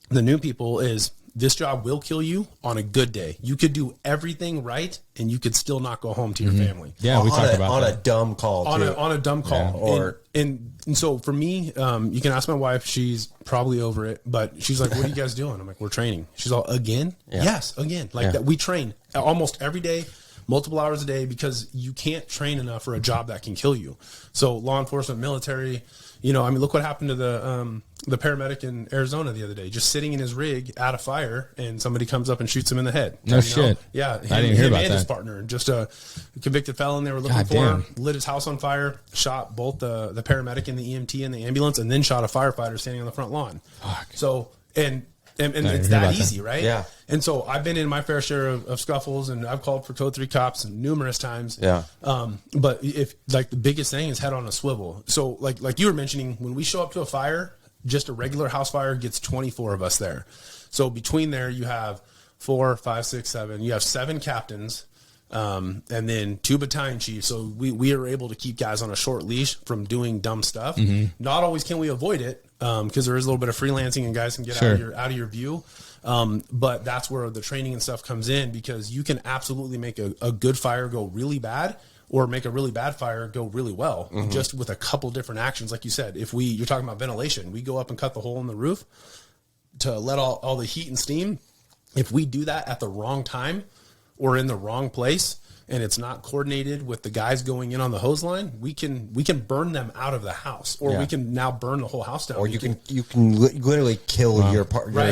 the new people is, this job will kill you on a good day. You could do everything right, and you could still not go home to your family. Yeah, we talked about on that. a dumb call, On a dumb call. Yeah. And so for me, you can ask my wife. She's probably over it, but she's like, "What are you guys doing?" I'm like, "We're training." She's all, "Again?" Yeah. Yes, again. Like that. We train almost every day. multiple hours a day, because you can't train enough for a job that can kill you. So law enforcement, military, you know, I mean, look what happened to the paramedic in Arizona the other day, just sitting in his rig at a fire, and somebody comes up and shoots him in the head. No shit. Yeah. I didn't hear about and his that. partner, just a convicted felon they were looking God for, damn. lit his house on fire, shot both the paramedic and the EMT in the ambulance, and then shot a firefighter standing on the front lawn. Fuck. So, and it's hear that about easy, that. right? Yeah. And so I've been in my fair share of scuffles, and I've called for code 3 cops numerous times. Yeah. But if like the biggest thing is head on a swivel. So like you were mentioning, when we show up to a fire, just a regular house fire gets 24 of us there. So between there, you have 4, 5, 6, 7. You have 7 captains, and then 2 battalion chiefs. So we are able to keep guys on a short leash from doing dumb stuff. Not always can we avoid it, because there is a little bit of freelancing and guys can get out of your view. But that's where the training and stuff comes in, because you can absolutely make a good fire go really bad, or make a really bad fire go really well, just with a couple different actions. Like you said, if you're talking about ventilation, we go up and cut the hole in the roof to let all the heat and steam. If we do that at the wrong time or in the wrong place, and it's not coordinated with the guys going in on the hose line, we can burn them out of the house, or we can now burn the whole house down. Or you can literally kill your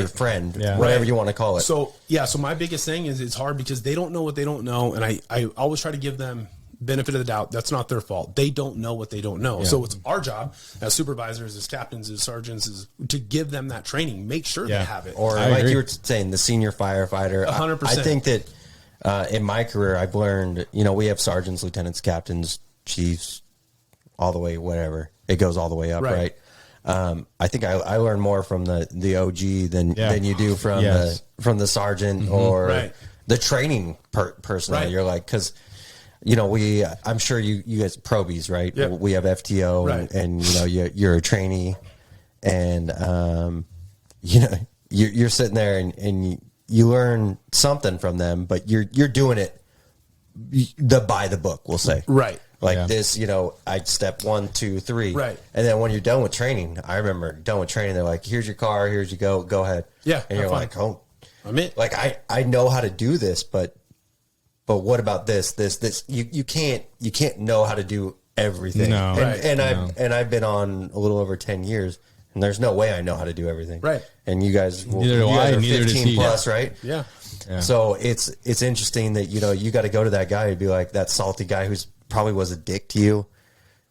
friend, whatever you want to call it. So so my biggest thing is it's hard because they don't know what they don't know, and I always try to give them benefit of the doubt. That's not their fault. They don't know what they don't know. Yeah. So it's our job as supervisors, as captains, as sergeants, is to give them that training, make sure they have it. Or like you were saying, the senior firefighter. 100%. I think that in my career, I've learned, you know, we have sergeants, lieutenants, captains, chiefs, all the way, whatever. It goes all the way up, right? I think I learned more from the OG than you do from the sergeant or the training personnel. You're like, because, you know, I'm sure you guys probies, right? Yep. We have FTO and you know, you're a trainee, and you know, you're sitting there and you learn something from them, but you're doing it by the book, we'll say. Right. Like this, you know, I step 1, 2, 3. Right. And then when you're done with training, I remember done with training, they're like, here's your car, here's you go ahead. Yeah. And you're like, oh, I'm it. like I know how to do this, but what about this? You can't know how to do everything. No. And I've been on a little over 10 years, and there's no way I know how to do everything. Right. And you guys, Neither are does 15 he. plus, right? Yeah. So it's interesting that, you know, you got to go to that guy and be like that salty guy who's probably was a dick to you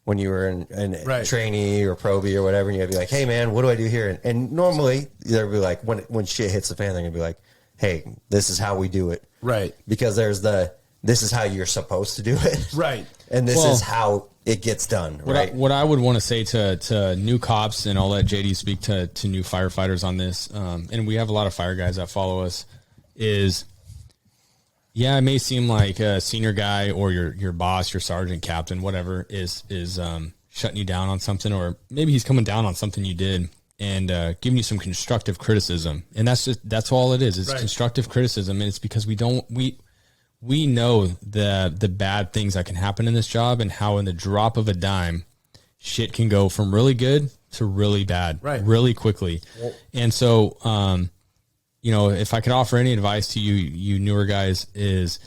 when you were in trainee or probie or whatever, and you'd be like, hey man, what do I do here? And normally they'll be like, when shit hits the fan, they're gonna be like, hey, this is how we do it. Right. Because there's this is how you're supposed to do it. Right. And this is how it gets done. Right. What I would want to say to new cops, and I'll let JD speak to new firefighters on this, and we have a lot of fire guys that follow us, is, yeah, it may seem like a senior guy or your boss, your sergeant, captain, whatever, is shutting you down on something, or maybe he's coming down on something you did and giving you some constructive criticism. And that's all it is. It's constructive criticism, and it's because we know the bad things that can happen in this job, and how in the drop of a dime, shit can go from really good to really bad really quickly. And so, you know, if I could offer any advice to you newer guys, is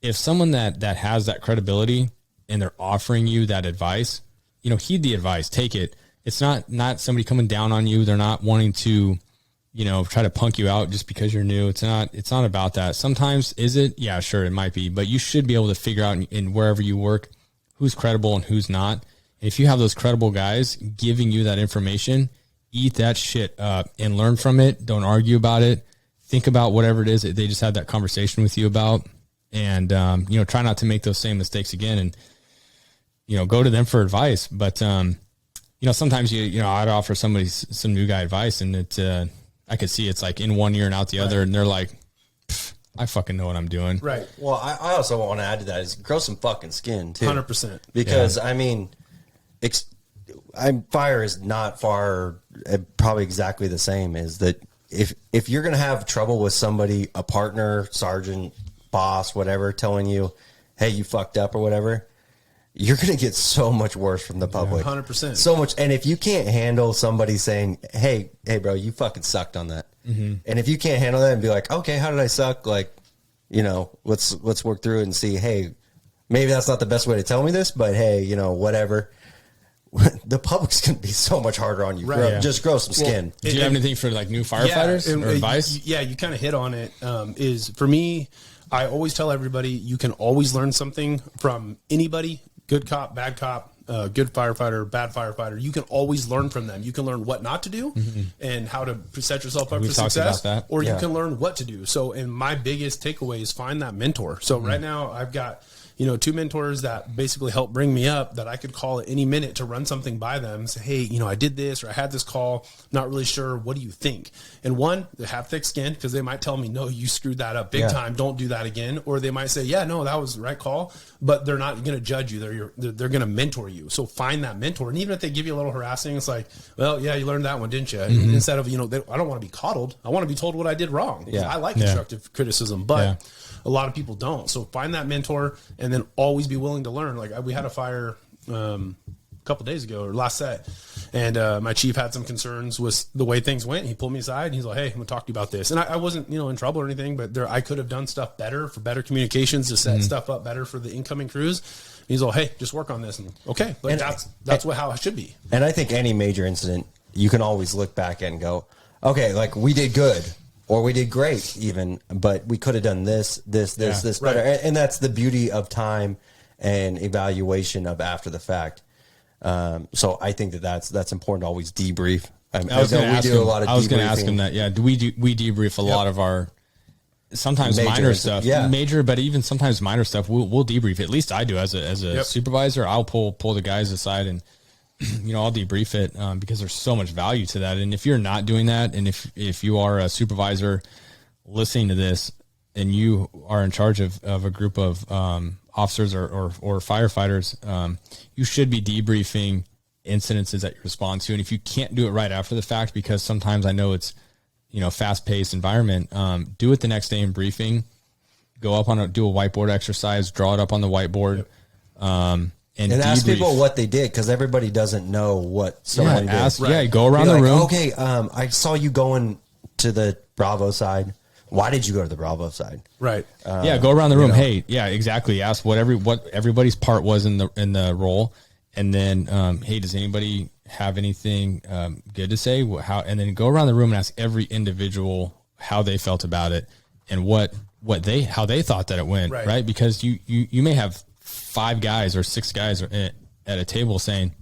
if someone that has that credibility and they're offering you that advice, you know, heed the advice, take it. It's not somebody coming down on you. They're not wanting to, you know, try to punk you out just because you're new. It's not about that. Sometimes is it? Yeah, sure. It might be, but you should be able to figure out in wherever you work, who's credible and who's not. And if you have those credible guys giving you that information, eat that shit up and learn from it. Don't argue about it. Think about whatever it is that they just had that conversation with you about, and, you know, try not to make those same mistakes again, and, you know, go to them for advice. But, you know, sometimes you know, I'd offer somebody some new guy advice, and I could see it's like in one ear and out the other, and they're like, I fucking know what I'm doing. Right. Well, I also want to add to that is grow some fucking skin too. 100%. Because I mean, fire is not far, probably exactly the same. Is that if you're going to have trouble with somebody, a partner, sergeant, boss, whatever, telling you, hey, you fucked up or whatever, you're going to get so much worse from the public. 100%. So much. And if you can't handle somebody saying, hey, bro, you fucking sucked on that. Mm-hmm. And if you can't handle that and be like, okay, how did I suck? Like, let's work through it and see, hey, maybe that's not the best way to tell me this, but hey, whatever. The public's going to be so much harder on you. Right. Just grow some skin. Do you have anything for like new firefighters or advice? Yeah, you kind of hit on it. Is for me, I always tell everybody you can always learn something from anybody. Good cop, bad cop, good firefighter, bad firefighter. You can always learn from them. You can learn what not to do and how to set yourself up for success, or you can learn what to do. So, and my biggest takeaway is find that mentor. So right now I've got, 2 mentors that basically help bring me up that I could call at any minute to run something by them. Say, hey, I did this, or I had this call, not really sure. What do you think? And one, they have thick skin because they might tell me, no, you screwed that up big time. Don't do that again. Or they might say, yeah, no, that was the right call, but they're not going to judge you. They're going to mentor you. So find that mentor. And even if they give you a little harassing, it's like, well, yeah, you learned that one, didn't you? Instead of, I don't want to be coddled. I want to be told what I did wrong. I like constructive criticism, but a lot of people don't. So find that mentor and then always be willing to learn. Like we had a fire a couple days ago or last set, and my chief had some concerns with the way things went. He pulled me aside and he's like, hey, I'm gonna talk to you about this. And I wasn't in trouble or anything, but I could have done stuff better for better communications to set stuff up better for the incoming crews. And he's like, hey, just work on this. And okay, but that's how it should be. And I think any major incident you can always look back at and go, okay, like we did good. Or we did great even, but we could have done this better. Right. And that's the beauty of time and evaluation of after the fact. So I think that's important to always debrief. I was going to ask him that. Yeah. We debrief a lot of our, sometimes major minor stuff, major, but even sometimes minor stuff. We'll debrief. At least I do as a supervisor. I'll pull the guys aside and, I'll debrief it because there's so much value to that. And if you're not doing that, and if you are a supervisor listening to this and you are in charge of a group of officers or firefighters, you should be debriefing incidences that you respond to. And if you can't do it right after the fact, because sometimes I know it's, fast paced environment, do it the next day in briefing, do a whiteboard exercise, draw it up on the whiteboard. And ask people what they did, because everybody doesn't know what someone did. Go around the room. Okay, I saw you going to the Bravo side. Why did you go to the Bravo side? Right. Go around the room. Hey, exactly. Ask what everybody's part was in the role, and then hey, does anybody have anything good to say? And then go around the room and ask every individual how they felt about it and how they thought that it went. Right. Because you may have 5 guys or 6 guys at a table saying,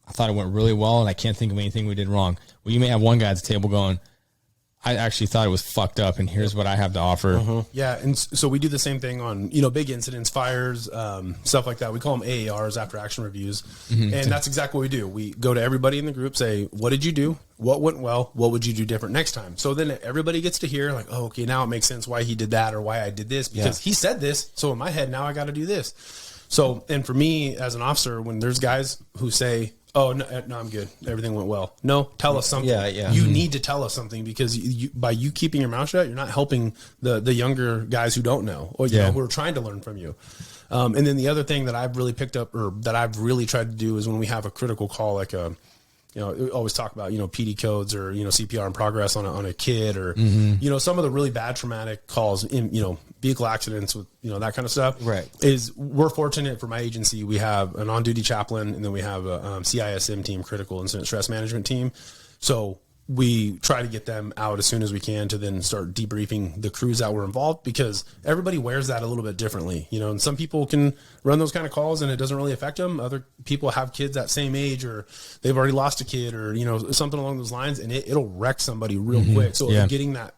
I thought it went really well and I can't think of anything we did wrong. Well, you may have one guy at the table going, I actually thought it was fucked up and here's what I have to offer. Yeah. And so we do the same thing on, big incidents, fires, stuff like that. We call them AARs, after action reviews. And that's exactly what we do. We go to everybody in the group, say, what did you do? What went well? What would you do different next time? So then everybody gets to hear like, oh, okay, now it makes sense why he did that or why I did this, because he said this. So in my head, now I got to do this. So, and for me as an officer, when there's guys who say, oh, no, I'm good, everything went well. No, tell us something. You need to tell us something, because by you keeping your mouth shut, you're not helping the younger guys who don't know, or who are trying to learn from you. And then the other thing that I've really picked up, or that I've really tried to do, is when we have a critical call, like we always talk about, PD codes or, CPR in progress on a kid, or, some of the really bad traumatic calls in, vehicle accidents with, that kind of stuff. Right. Is we're fortunate for my agency. We have an on-duty chaplain, and then we have a CISM team, critical incident stress management team. So we try to get them out as soon as we can to then start debriefing the crews that were involved, because everybody wears that a little bit differently, and some people can run those kind of calls and it doesn't really affect them. Other people have kids that same age, or they've already lost a kid, or, something along those lines, and it'll wreck somebody real quick. So getting that,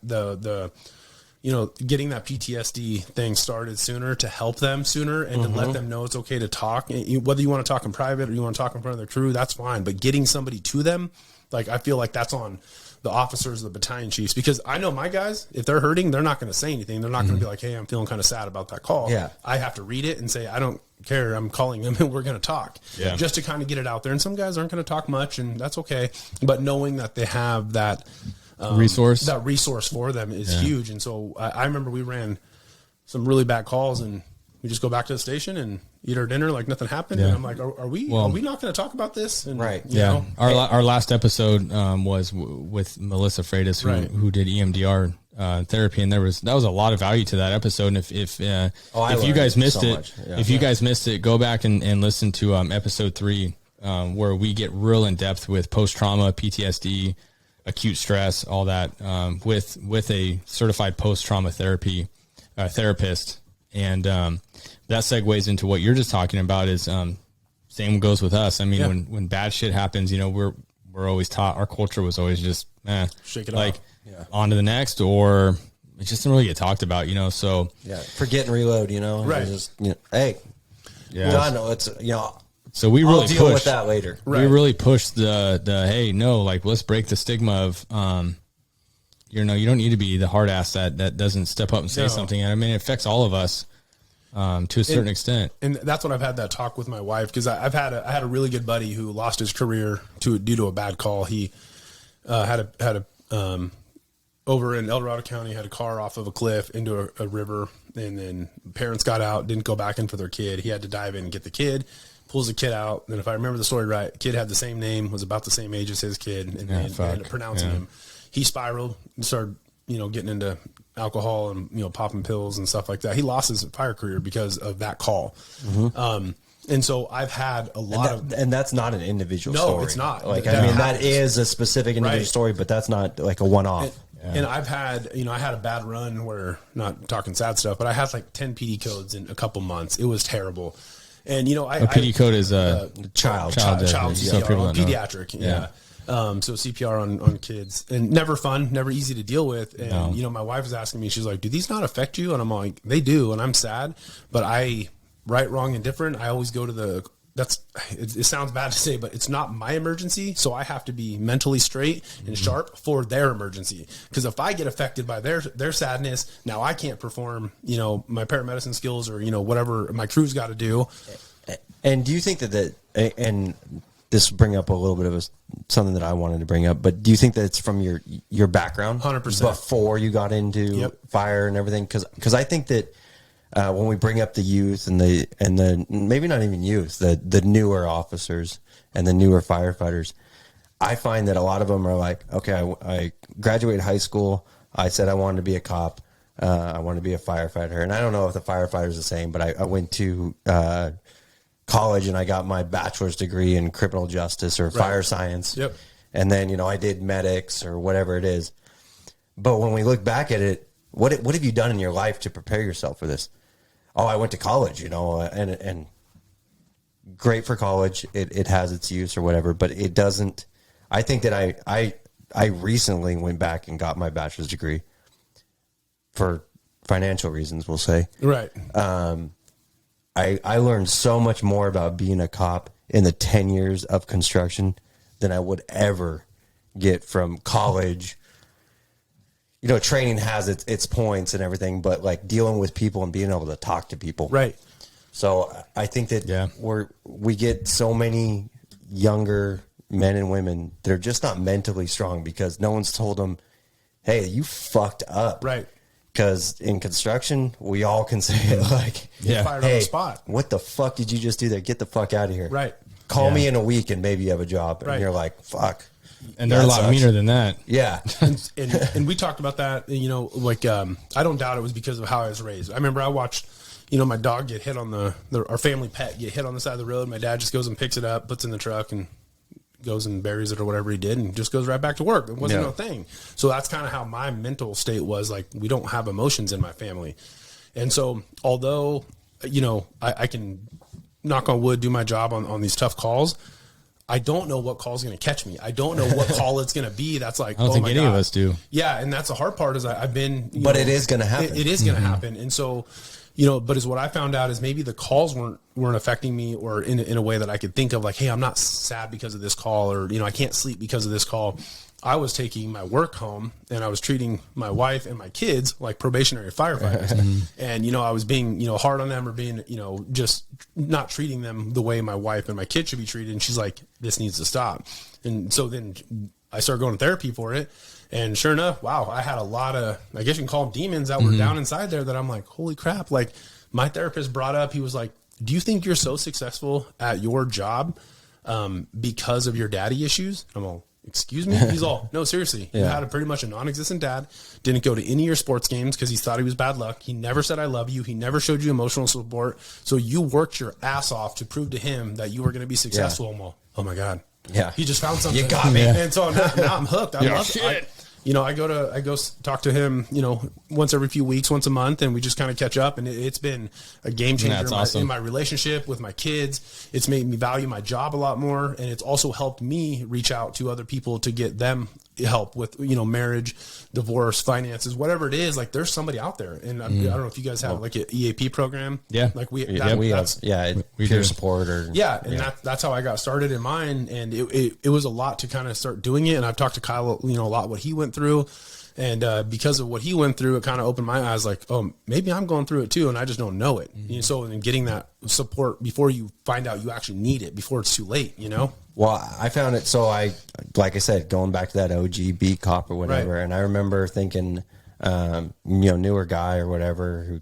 getting that PTSD thing started sooner to help them sooner, and to let them know it's okay to talk, whether you want to talk in private or you want to talk in front of the crew, that's fine. But getting somebody to them, like, I feel like that's on the officers, the battalion chiefs, because I know my guys, if they're hurting, they're not going to say anything. They're not going to be like, hey, I'm feeling kind of sad about that call. Yeah. I have to read it and say, I don't care. I'm calling him and we're going to talk just to kind of get it out there. And some guys aren't going to talk much, and that's okay. But knowing that they have that resource for them is huge. And so I remember we ran some really bad calls, and we just go back to the station and eat our dinner like nothing happened. And I'm like, are we not going to talk about this? And, right. Our last episode was with Melissa Freitas, who did EMDR therapy, and that was a lot of value to that episode. And if you guys missed you guys missed it, go back and listen to episode 3, where we get real in depth with post trauma, PTSD, acute stress, all that, with a certified post trauma therapist, and that segues into what you're just talking about. Is same goes with us. I mean, when bad shit happens, we're always taught, our culture was always just shake it like off. On to the next, or it just didn't really get talked about, so forget and reload, right. And just, hey, no, it's, so we really deal with that later. Right. We really pushed the hey, no, like, let's break the stigma of you don't need to be the hard ass that doesn't step up and say something. And I mean, it affects all of us to a certain extent. And that's when I've had that talk with my wife, because I had a really good buddy who lost his career due to a bad call. He had a over in El Dorado County, had a car off of a cliff into a river, and then parents got out, didn't go back in for their kid. He had to dive in and get the kid, pulls the kid out. And if I remember the story right, kid had the same name, was about the same age as his kid, and they ended up pronouncing him. He spiraled and started, getting into alcohol and, popping pills and stuff like that. He lost his fire career because of that call. Mm-hmm. And so I've had a lot and that's not an individual story. No, it's not. Like, that is a specific individual story, but that's not like a one-off. And I've had, I had a bad run where, not talking sad stuff, but I had like 10 PD codes in a couple months. It was terrible. And, a PD code is a child CPR, pediatric. Yeah. So CPR on kids, and never fun, never easy to deal with. And, my wife was asking me, she's like, do these not affect you? And I'm like, they do. And I'm sad, but right, wrong, and different. I always go to it sounds bad to say, but it's not my emergency. So I have to be mentally straight and sharp for their emergency. Because if I get affected by their sadness, now I can't perform, my paramedicine skills or, whatever my crew's got to do. And do you think that and this will bring up a little bit of something that I wanted to bring up, but do you think that it's from your background 100% before you got into fire and everything? Because I think that when we bring up the youth and the maybe not even youth, the newer officers and the newer firefighters, I find that a lot of them are like, okay, I graduated high school. I said I wanted to be a cop. I wanted to be a firefighter. And I don't know if the firefighter is the same, but I went to college and I got my bachelor's degree in criminal justice or fire science. Yep. And then, I did medics or whatever it is. But when we look back at it, what have you done in your life to prepare yourself for this? Oh, I went to college, and great for college. It has its use or whatever, but it doesn't. I think that I recently went back and got my bachelor's degree for financial reasons, we'll say. Right. I learned so much more about being a cop in the 10 years of construction than I would ever get from college. Training has its points and everything, but like dealing with people and being able to talk to people. Right. So I think that we get so many younger men and women, they're just not mentally strong because no one's told them, hey, you fucked up. Right. Because in construction, we all can say it like, fired on the spot. What the fuck did you just do there? Get the fuck out of here. Right. Call me in a week and maybe you have a job. And you're like, fuck. And they're a lot meaner than that. Yeah. and we talked about that, I don't doubt it was because of how I was raised. I remember I watched, my dog get hit on our family pet get hit on the side of the road. My dad just goes and picks it up, puts it in the truck and goes and buries it or whatever he did and just goes right back to work. It wasn't no thing. So that's kind of how my mental state was. Like, we don't have emotions in my family. And so although, I can knock on wood, do my job on these tough calls, I don't know what call is going to catch me. I don't know what call it's going to be. That's like, I don't think any of us do. Yeah. And that's the hard part is I've been, but it is going to happen. It is going to happen. And so, but is what I found out is maybe the calls weren't affecting me or in a way that I could think of like, hey, I'm not sad because of this call or, I can't sleep because of this call. I was taking my work home and I was treating my wife and my kids like probationary firefighters. And, I was being, hard on them or being, just not treating them the way my wife and my kids should be treated. And she's like, this needs to stop. And so then I started going to therapy for it. And sure enough, wow, I had a lot of, I guess you can call them demons that were down inside there that I'm like, holy crap. Like, my therapist brought up, he was like, do you think you're so successful at your job because of your daddy issues? I'm all, excuse me? He's all, no, seriously. You had pretty much a non-existent dad, didn't go to any of your sports games because he thought he was bad luck. He never said, I love you. He never showed you emotional support. So you worked your ass off to prove to him that you were going to be successful. I'm all, oh my God. Yeah. He just found something. You got me. And so now I'm hooked. I love it. I go talk to him, once every few weeks, once a month, and we just kind of catch up. And it's been a game changer in my relationship with my kids. It's made me value my job a lot more. And it's also helped me reach out to other people to get them help with, marriage, divorce, finances, whatever it is. Like there's somebody out there. And I don't know if you guys have like an EAP program. Yeah. Like we peer support or. Yeah. And that's how I got started in mine. And it was a lot to kind of start doing it. And I've talked to Kyle, a lot what he went through. And because of what he went through, it kind of opened my eyes like, oh, maybe I'm going through it too. And I just don't know it. So in getting that support before you find out you actually need it, before it's too late, Well, I found it. So like I said, going back to that OG beat cop or whatever. Right. And I remember thinking, newer guy or whatever who,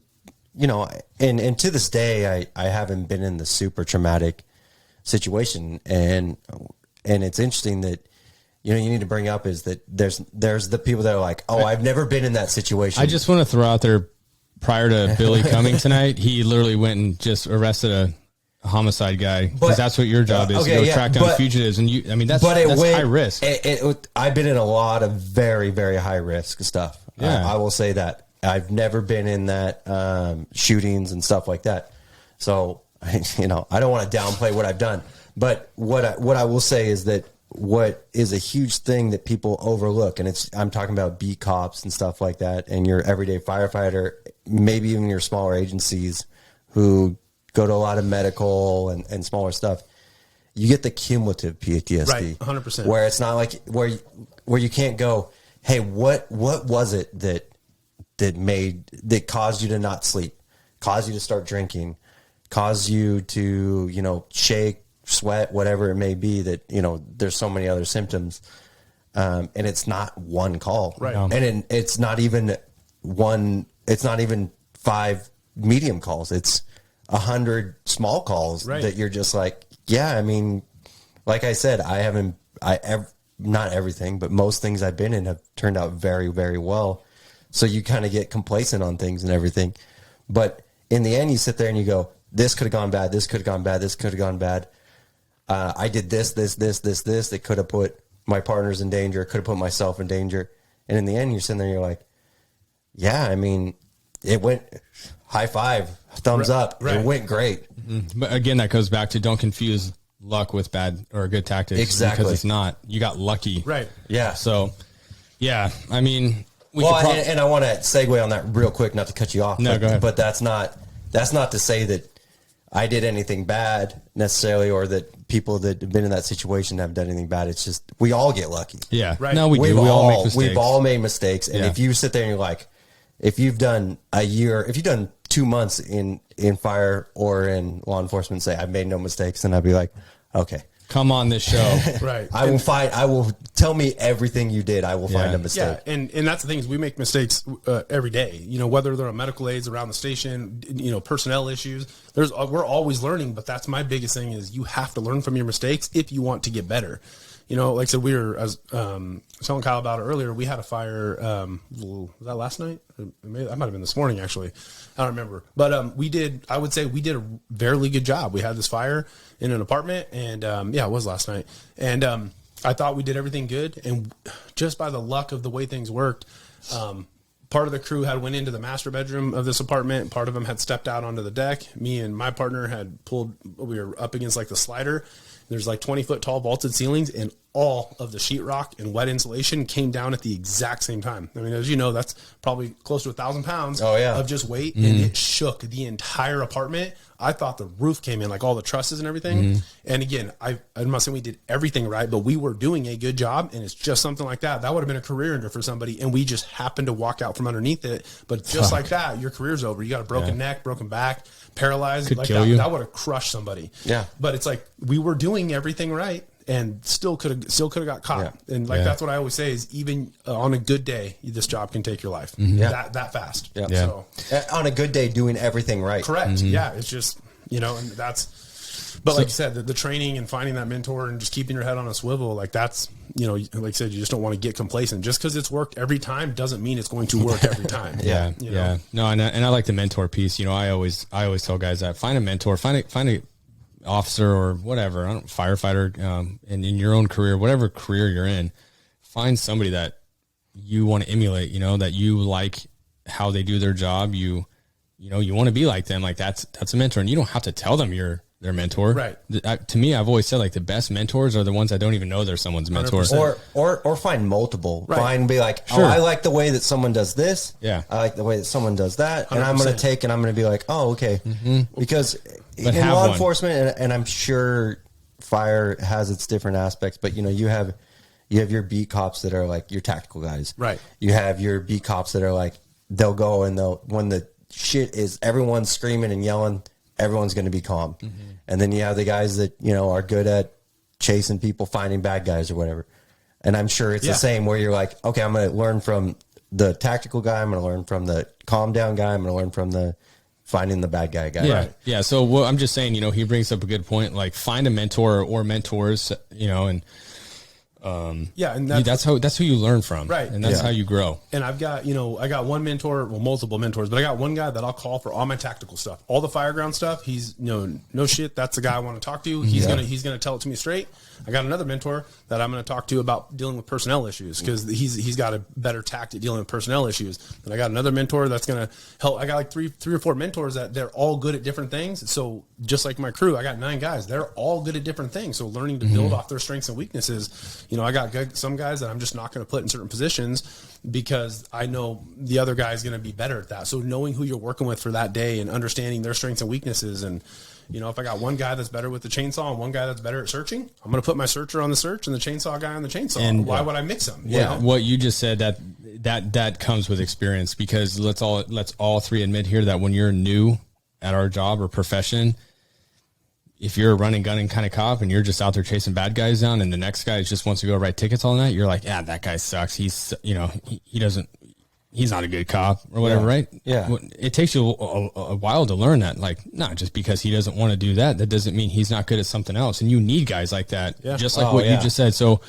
and to this day, I haven't been in the super traumatic situation. And it's interesting that, you need to bring up is that there's the people that are like, oh, I've never been in that situation. I just want to throw out there, prior to Billy coming tonight, he literally went and just arrested a homicide guy, because that's what your job is, to go track down fugitives. And that's high risk. I've been in a lot of very, very high risk stuff. Yeah. I will say that I've never been in that shootings and stuff like that. So, I don't want to downplay what I've done, but what I will say is that what is a huge thing that people overlook, and I'm talking about beat cops and stuff like that, and your everyday firefighter, maybe even your smaller agencies who go to a lot of medical and smaller stuff, you get the cumulative PTSD. Right, 100%. Where it's not like where you can't go, hey, what was it that caused you to not sleep, caused you to start drinking, caused you to, shake, sweat, whatever it may be, that, there's so many other symptoms. And it's not one call. Right. And it's not even 5 medium calls. It's 100 small calls that you're just like, like I said, not everything, but most things I've been in have turned out very, very well. So you kind of get complacent on things and everything. But in the end, you sit there and you go, this could have gone bad. This could have gone bad. This could have gone bad. I did this. It could have put my partners in danger. Could have put myself in danger. And in the end, you're sitting there and you're like, it went high five, thumbs up. Right. It went great. Mm-hmm. But again, that goes back to don't confuse luck with bad or good tactics. Exactly. Because it's not. You got lucky. Right. Yeah. So, and I want to segue on that real quick, not to cut you off. No, go ahead. But that's not to say that I did anything bad necessarily, or that people that have been in that situation have done anything bad. It's just, we all get lucky. Yeah. Right. No, we do. We all make mistakes. We've all made mistakes. And if you sit there and you're like, if you've done a year, if you've done 2 months in fire or in law enforcement, say I've made no mistakes, then I'd be like, okay, come on this show. Right. I will tell me everything you did. I will find a mistake. Yeah. And that's the thing, is we make mistakes every day, whether they're on medical aids around the station, personnel issues, we're always learning. But that's my biggest thing, is you have to learn from your mistakes if you want to get better. Like I said, we were, as telling Kyle about it earlier, we had a fire, was that last night? That might have been this morning, actually. I don't remember. But I would say we did a fairly good job. We had this fire in an apartment, and it was last night. And I thought we did everything good. And just by the luck of the way things worked, part of the crew had went into the master bedroom of this apartment. Part of them had stepped out onto the deck. Me and my partner had we were up against like the slider. There's like 20-foot tall vaulted ceilings, and all of the sheetrock and wet insulation came down at the exact same time. I mean, as you know, that's probably close to 1,000 pounds of just weight, and it shook the entire apartment. I thought the roof came in, like all the trusses and everything. And again, I'm not saying we did everything right, but we were doing a good job, and it's just something like that. That would have been a career ender for somebody, and we just happened to walk out from underneath it. But just like that, your career's over. You got a broken neck, broken back, paralyzed. Could like kill you. That would have crushed somebody. Yeah. But it's like we were doing everything right, and still could have got caught. Yeah. And that's what I always say, is even on a good day, this job can take your life that fast. Yeah. So on a good day, doing everything right. correct. Yeah. It's just, and that's, but like you said, the training and finding that mentor and just keeping your head on a swivel, like that's like I said, you just don't want to get complacent. Just because it's worked every time doesn't mean it's going to work every time. Yeah. No, and I like the mentor piece. I always tell guys that find a mentor, find a officer or whatever, firefighter, and in your own career, whatever career you're in, find somebody that you want to emulate, that you like how they do their job. You want to be like them. Like that's a mentor, and you don't have to tell them you're their mentor. Right. To me, I've always said like the best mentors are the ones that don't even know they're someone's mentor. 100%. Or find multiple. Right. Find, be like, Sure. I like the way that someone does this. Yeah. I like the way that someone does that. And I'm going 100%. to take and I'm going to be like, oh, okay. Because But in have law one. enforcement, and I'm sure fire has its different aspects, but you have your beat cops that are like your tactical guys. Right. You have your beat cops that are like, they'll go and when the shit is everyone's screaming and yelling, everyone's going to be calm. And then you have the guys that, are good at chasing people, finding bad guys or whatever. And I'm sure it's the same where you're like, okay, I'm going to learn from the tactical guy. I'm going to learn from the calm down guy. I'm going to learn from the finding the bad guy. Yeah. Right. Yeah. So I'm just saying, he brings up a good point. Like find a mentor or mentors, and And that's who you learn from. Right. And that's Yeah. how you grow. And I've got, I got one mentor, well, multiple mentors, but I got one guy that I'll call for all my tactical stuff, all the fireground stuff. He's, no shit. That's the guy I want to talk to. He's going to tell it to me straight. I got another mentor that I'm going to talk to about dealing with personnel issues because he's got a better tact at dealing with personnel issues. And I got another mentor that's going to help. I got like three or four mentors that they're all good at different things. So just like my crew, I got 9 guys. They're all good at different things. So learning to build off their strengths and weaknesses. I got some guys that I'm just not going to put in certain positions because I know the other guy is going to be better at that. So knowing who you're working with for that day and understanding their strengths and weaknesses. And, if I got one guy that's better with the chainsaw and one guy that's better at searching, I'm going to put my searcher on the search and the chainsaw guy on the chainsaw. And why would I mix them? What you just said, that comes with experience, because let's all three admit here that when you're new at our job or profession, if you're a running gunning kind of cop and you're just out there chasing bad guys down and the next guy just wants to go write tickets all night, you're like, that guy sucks. He's not a good cop or whatever, right? Yeah. Well, it takes you a while to learn that. Like, not just because he doesn't want to do that doesn't mean he's not good at something else. And you need guys like that, just like what you just said. So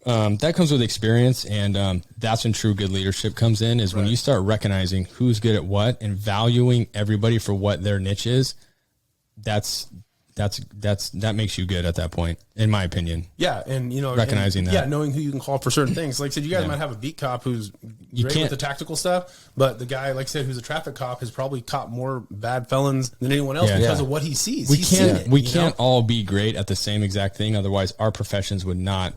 that comes with experience, and that's when true good leadership comes in, is when you start recognizing who's good at what and valuing everybody for what their niche is. That makes you good at that point, in my opinion. Yeah, and recognizing that. Yeah, knowing who you can call for certain things. Like I said, you guys might have a beat cop who's great with the tactical stuff, but the guy, like I said, who's a traffic cop has probably caught more bad felons than anyone else because of what he sees. We can't all be great at the same exact thing. Otherwise, our professions would not.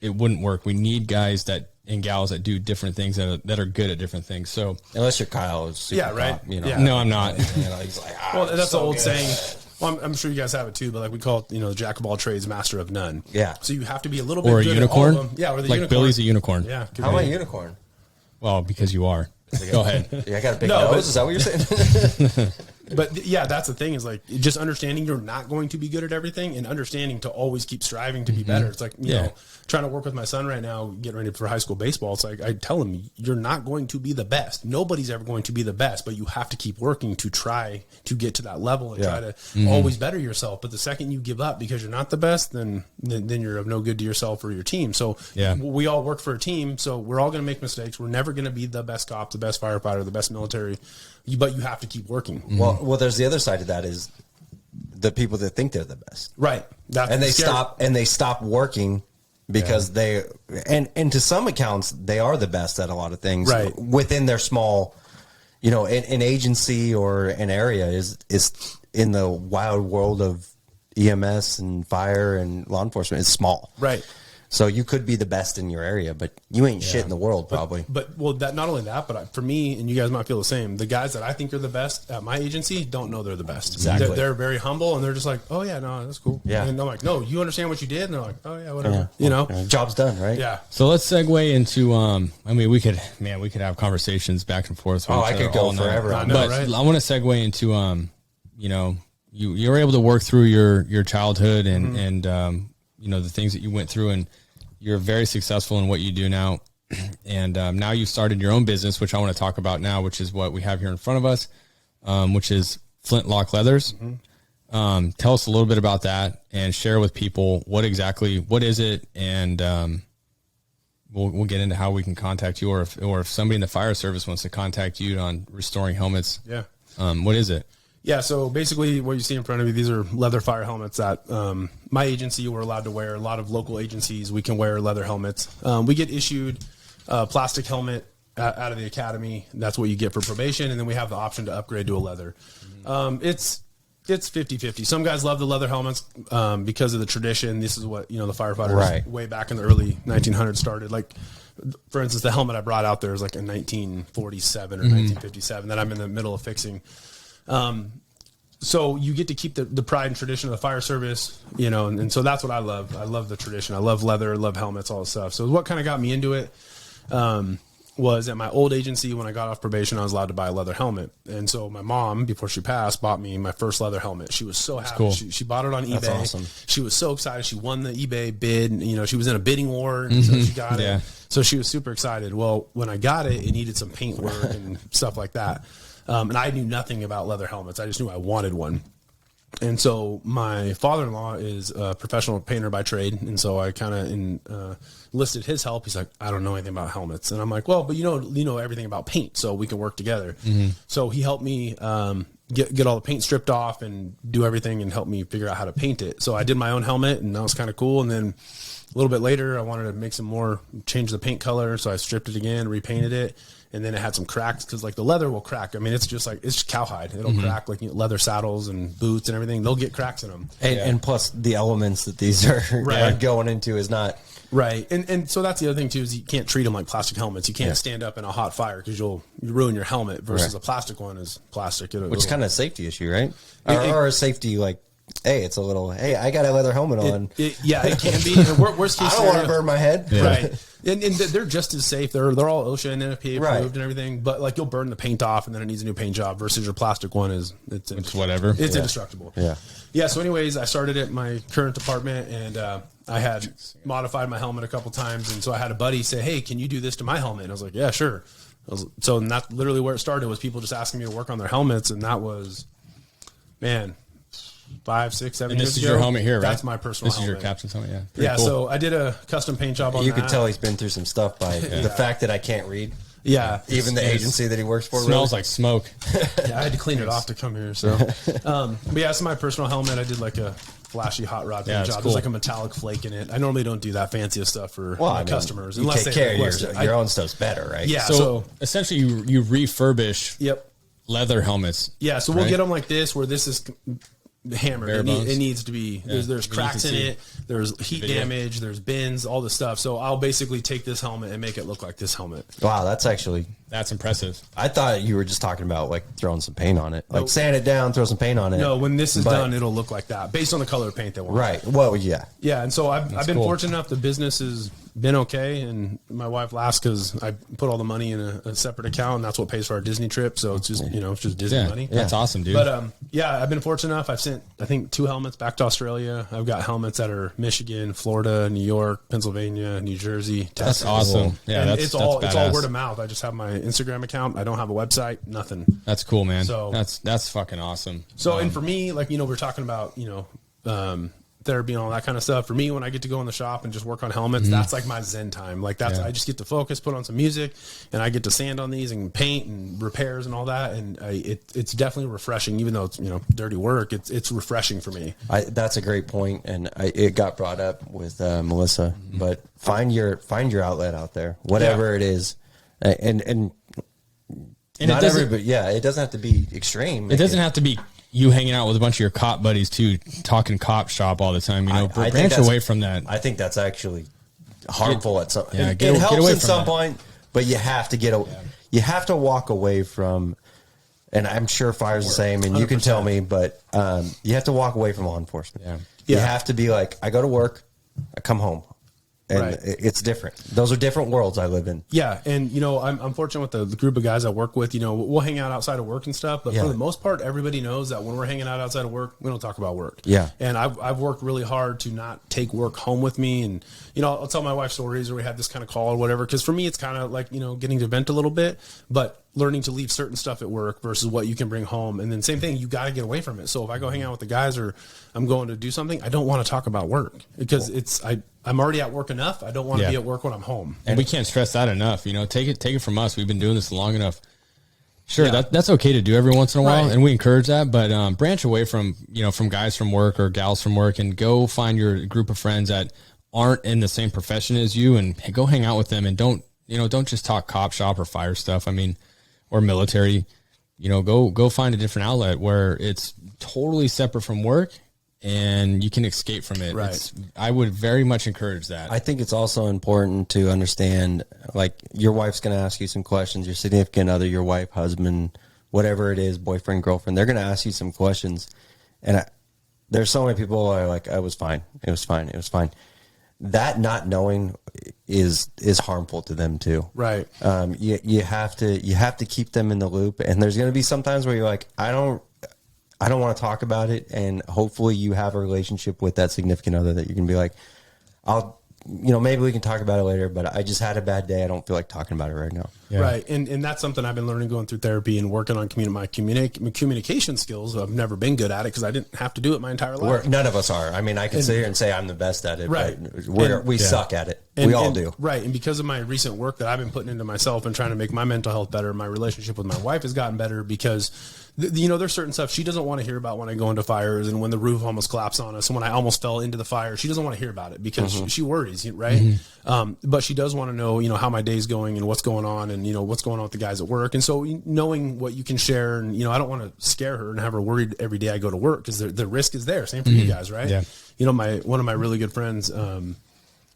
It wouldn't work. We need guys and gals that do different things that are good at different things. So Unless you're Kyle. Is super cop, No, I'm not. He's like, Well, that's so the old good. saying. Well, I'm sure you guys have it too, but like we call it, the jack of all trades, master of none. Yeah. So you have to be a little bit Or a good unicorn. at all of them. Yeah, or the like unicorn. Billy's a unicorn. Yeah. How am I a unicorn? Well, because you are. Go ahead. Yeah, I got a big No, nose. but- Is that what you're saying? But yeah, that's the thing, is like just understanding you're not going to be good at everything and understanding to always keep striving to be better. It's like, you know, trying to work with my son right now, getting ready for high school baseball. It's like, I tell him, you're not going to be the best. Nobody's ever going to be the best, but you have to keep working to try to get to that level and try to always better yourself. But the second you give up because you're not the best, then you're of no good to yourself or your team. So we all work for a team. So we're all going to make mistakes. We're never going to be the best cop, the best firefighter, the best military, but you have to keep working. Well, there's the other side of that is the people that think they're the best, Right. That's and scary. they stop working because they and to some accounts they are the best at a lot of things, Right. within their small, an agency or an area is in the wild world of EMS and fire and law enforcement is small, Right. So you could be the best in your area, but you ain't shit in the world, probably. But that not only that, but for me, and you guys might feel the same, the guys that I think are the best at my agency don't know they're the best. Exactly. They're very humble, and they're just like, oh yeah, no, that's cool. Yeah. And I'm like, no, you understand what you did? And they're like, oh yeah, whatever. Job's done, right? Yeah. So let's segue into, we could have conversations back and forth. with Oh, each I other could go all night. forever. I know, But right? I want to segue into, you were able to work through your childhood and the things that you went through, and you're very successful in what you do now. And now you've started your own business, which I want to talk about now, which is what we have here in front of us, which is Flint Lock Leathers. Tell us a little bit about that and share with people what is it, and we'll get into how we can contact you, or if somebody in the fire service wants to contact you on restoring helmets. Yeah. What is it? Yeah, so basically what you see in front of you, these are leather fire helmets that my agency, we're allowed to wear. A lot of local agencies, we can wear leather helmets. We get issued a plastic helmet out of the academy. That's what you get for probation, and then we have the option to upgrade to a leather. It's 50-50. Some guys love the leather helmets because of the tradition. This is what, the firefighters way back in the early 1900s started. Like, for instance, the helmet I brought out there is like a 1947 or 1957 that I'm in the middle of fixing. So you get to keep the pride and tradition of the fire service, and so that's what I love. I love the tradition. I love leather, love helmets, all this stuff. So what kind of got me into it was at my old agency, when I got off probation, I was allowed to buy a leather helmet. And so my mom, before she passed, bought me my first leather helmet. She was so happy. Cool. She bought it on eBay. That's awesome. She was so excited. She won the eBay bid. And, she was in a bidding war, and so she got it. So she was super excited. Well, when I got it, it needed some paint work and stuff like that. And I knew nothing about leather helmets. I just knew I wanted one. And so my father-in-law is a professional painter by trade. And so I kind of enlisted his help. He's like, I don't know anything about helmets. And I'm like, well, but you know everything about paint, so we can work together. So he helped me get all the paint stripped off and do everything and help me figure out how to paint it. So I did my own helmet, and that was kind of cool. And then a little bit later, I wanted to make some more, change the paint color. So I stripped it again, repainted it. And then it had some cracks because like the leather will crack. I mean, it's just cowhide. It'll crack, like leather saddles and boots and everything. They'll get cracks in them. And plus the elements that these are going into is not right. And so that's the other thing too, is you can't treat them like plastic helmets. You can't stand up in a hot fire because you ruin your helmet versus a plastic one is plastic. Which is kind of a safety issue, right? Or a safety hey, it's a little, hey, I got a leather helmet on. It can be. Worst case I don't want to burn my head. Yeah. Right. And they're just as safe. They're all OSHA and NFPA approved and everything. But like you'll burn the paint off and then it needs a new paint job versus your plastic one it's whatever. It's indestructible. Yeah. Yeah. So anyways, I started at my current department and I had modified my helmet a couple times. And so I had a buddy say, hey, can you do this to my helmet? And I was like, yeah, sure. So that's literally where it started, was people just asking me to work on their helmets. And that was, man, 5, 6, 7 And years this is ago. your helmet here, right? That's my personal This helmet. is your captain's helmet, yeah. Pretty Yeah, cool. so I did a custom paint job on You that. could tell he's been through some stuff by the fact that I can't read. Yeah. Even the agency that he works for Smells like smoke. Yeah, I had to clean it off to come here. So, but yeah, it's my personal helmet. I did like a flashy hot rod paint job. cool. There's like a metallic flake in it. I normally don't do that fancy stuff for my customers. You take care of your own stuff's better, right? Yeah. So essentially you refurbish leather helmets. Yeah, so we'll get them like this, where this is hammered. It needs to be. There's cracks in it. There's heat damage. There's bends. All this stuff. So I'll basically take this helmet and make it look like this helmet. Wow, that's impressive. I thought you were just talking about like throwing some paint on it, like sand it down, throw some paint on it. No, when this is done, it'll look like that based on the color of paint they want. Right. Well, yeah. Yeah, and so I've been fortunate enough. The business has been okay, and my wife laughs because I put all the money in a separate account, and that's what pays for our Disney trip. So it's just it's just Disney money. That's awesome, dude. But I've been fortunate enough. I've sent I think 2 helmets back to Australia. I've got helmets that are Michigan, Florida, New York, Pennsylvania, New Jersey, Texas. That's awesome. Yeah, and that's it's all badass. word of mouth. I just have my Instagram account. I don't have a website. Nothing. That's cool, man. So that's fucking awesome. So and for me, like we're talking about therapy and all that kind of stuff. For me, when I get to go in the shop and just work on helmets, that's like my zen time. Like I just get to focus, put on some music, and I get to sand on these and paint and repairs and all that. And it's definitely refreshing, even though it's dirty work. It's refreshing for me. That's a great point, and it got brought up with Melissa. But find your outlet out there, whatever it is, and not everybody. Yeah, it doesn't have to be extreme. It doesn't have to be you hanging out with a bunch of your cop buddies too, talking cop shop all the time. Branch away from that. I think that's actually harmful at some. Yeah, it get helps away at from some that. point, but you have to you have to walk away from. And I'm sure fire's the same, and 100%. You can tell me, but you have to walk away from law enforcement. Yeah. You have to be like, I go to work, I come home. And it's different. Those are different worlds I live in. Yeah, and I'm fortunate with the group of guys I work with. We'll hang out outside of work and stuff, but for the most part, everybody knows that when we're hanging out outside of work, we don't talk about work. Yeah, and I've worked really hard to not take work home with me, and I'll tell my wife stories, or we have this kind of call or whatever. Because for me, it's kind of like getting to vent a little bit, but learning to leave certain stuff at work versus what you can bring home. And then same thing, you got to get away from it. So if I go hang out with the guys or I'm going to do something, I don't want to talk about work because I'm already at work enough. I don't want to be at work when I'm home. And we can't stress that enough. You know, take it from us. We've been doing this long enough. Sure, that's okay to do every once in a while, and we encourage that. But branch away from from guys from work or gals from work, and go find your group of friends that aren't in the same profession as you, and go hang out with them. And don't just talk cop shop or fire stuff. I mean, or military. Go find a different outlet where it's totally separate from work, and you can escape from it. Right. I would very much encourage that. I think it's also important to understand, like, your wife's going to ask you some questions, your significant other, your wife, husband, whatever it is, boyfriend, girlfriend, they're going to ask you some questions. And there's so many people who are like, I was fine. It was fine. It was fine. That not knowing is harmful to them too. Right. You have to keep them in the loop. And there's going to be some times where you're like, I don't want to talk about it. And hopefully you have a relationship with that significant other that you can be like, maybe we can talk about it later, but I just had a bad day. I don't feel like talking about it right now. Yeah. Right. And that's something I've been learning going through therapy and working on my communication skills. I've never been good at it because I didn't have to do it my entire life. None of us are. I mean, I can sit here and say I'm the best at it, right. but we suck at it. We all do. Right. And because of my recent work that I've been putting into myself and trying to make my mental health better, my relationship with my wife has gotten better because there's certain stuff she doesn't want to hear about when I go into fires and when the roof almost collapsed on us and when I almost fell into the fire. She doesn't want to hear about it because she worries, right? But she does want to know, how my day's going and what's going on and, what's going on with the guys at work. And so knowing what you can share and, I don't want to scare her and have her worried every day I go to work because the risk is there. Same for you guys, right? Yeah. One of my really good friends,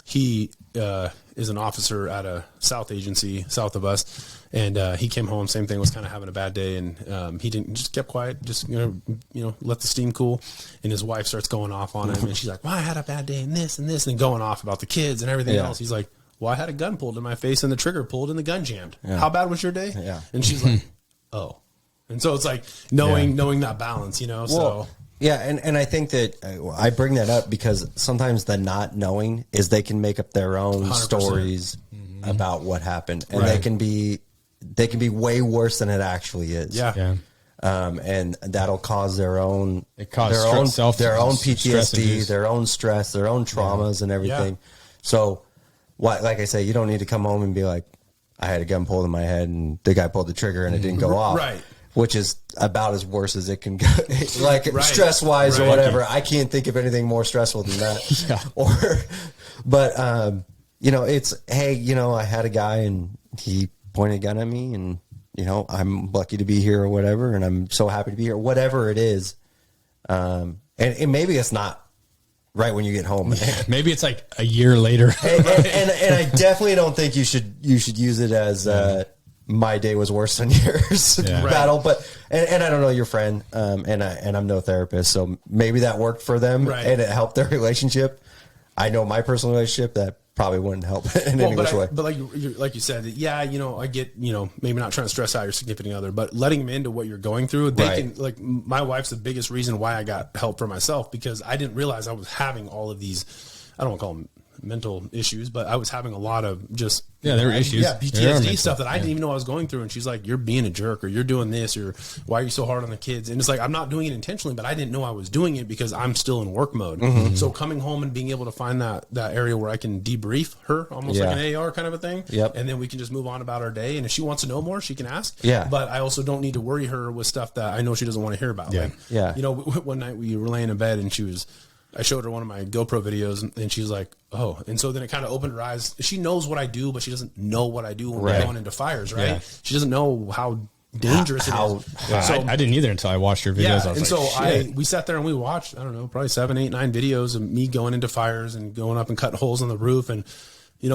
he is an officer at a South agency south of us. And he came home, same thing, was kind of having a bad day. And he just kept quiet, just, let the steam cool. And his wife starts going off on him. And she's like, well, I had a bad day and this and this and going off about the kids and everything else. He's like, well, I had a gun pulled in my face and the trigger pulled and the gun jammed. Yeah. How bad was your day? Yeah. And she's like, oh. And so it's like knowing that balance, Well, so. Yeah, and I think that I bring that up because sometimes the not knowing is they can make up their own 100%. Stories about what happened, and they can be way worse than it actually is. Yeah. And that'll cause their own self their own stress PTSD, induced. their own stress, their own traumas, and everything. So, like I say, you don't need to come home and be like, I had a gun pulled in my head and the guy pulled the trigger and it didn't go off. Right. Which is about as worse as it can go, like stress wise or whatever. I can't think of anything more stressful than that. It's, hey, I had a guy and he pointed a gun at me and, I'm lucky to be here or whatever. And I'm so happy to be here, whatever it is. And maybe it's not right when you get home. Maybe it's like a year later. and I definitely don't think you should use it as, my day was worse than yours battle, but and I don't know your friend, and I'm no therapist, so maybe that worked for them and it helped their relationship. I know my personal relationship that probably wouldn't help in any which way. But like you said, I get, maybe not trying to stress out your significant other, but letting them into what you're going through. They can, like, my wife's the biggest reason why I got help for myself because I didn't realize I was having all of these, I don't want to call them mental issues, but I was having a lot of just there were issues. PTSD stuff that I didn't even know I was going through. And she's like, you're being a jerk or you're doing this or why are you so hard on the kids? And it's like, I'm not doing it intentionally, but I didn't know I was doing it because I'm still in work mode. So coming home and being able to find that area where I can debrief her almost like an AR kind of a thing. And then we can just move on about our day. And if she wants to know more, she can ask. But I also don't need to worry her with stuff that I know she doesn't want to hear about. One night we were laying in bed and I showed her one of my GoPro videos and she's like, oh. And so then it kind of opened her eyes. She knows what I do, but she doesn't know what I do when we're going into fires, right? Yeah. She doesn't know how dangerous it is. Yeah, so, I didn't either until I watched your videos. Yeah, and so we sat there and we watched, I don't know, probably 7, 8, 9 videos of me going into fires and going up and cutting holes in the roof. And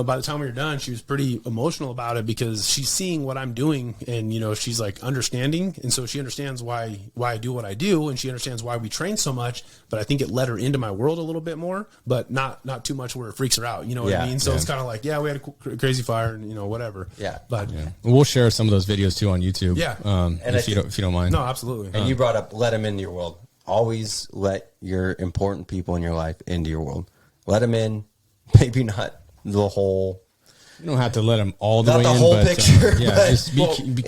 by the time we were done, she was pretty emotional about it because she's seeing what I'm doing and, she's like understanding. And so she understands why I do what I do. And she understands why we train so much, but I think it let her into my world a little bit more, but not too much where it freaks her out. You know what I mean? So it's kind of like, we had a crazy fire and, whatever. Yeah. But we'll share some of those videos too on YouTube. Yeah. If you don't mind. No, absolutely. And you brought up, let them into your world. Always let your important people in your life into your world. Let them in, maybe not the whole You don't have to let them all the Not way the in, whole but picture, yeah, but- just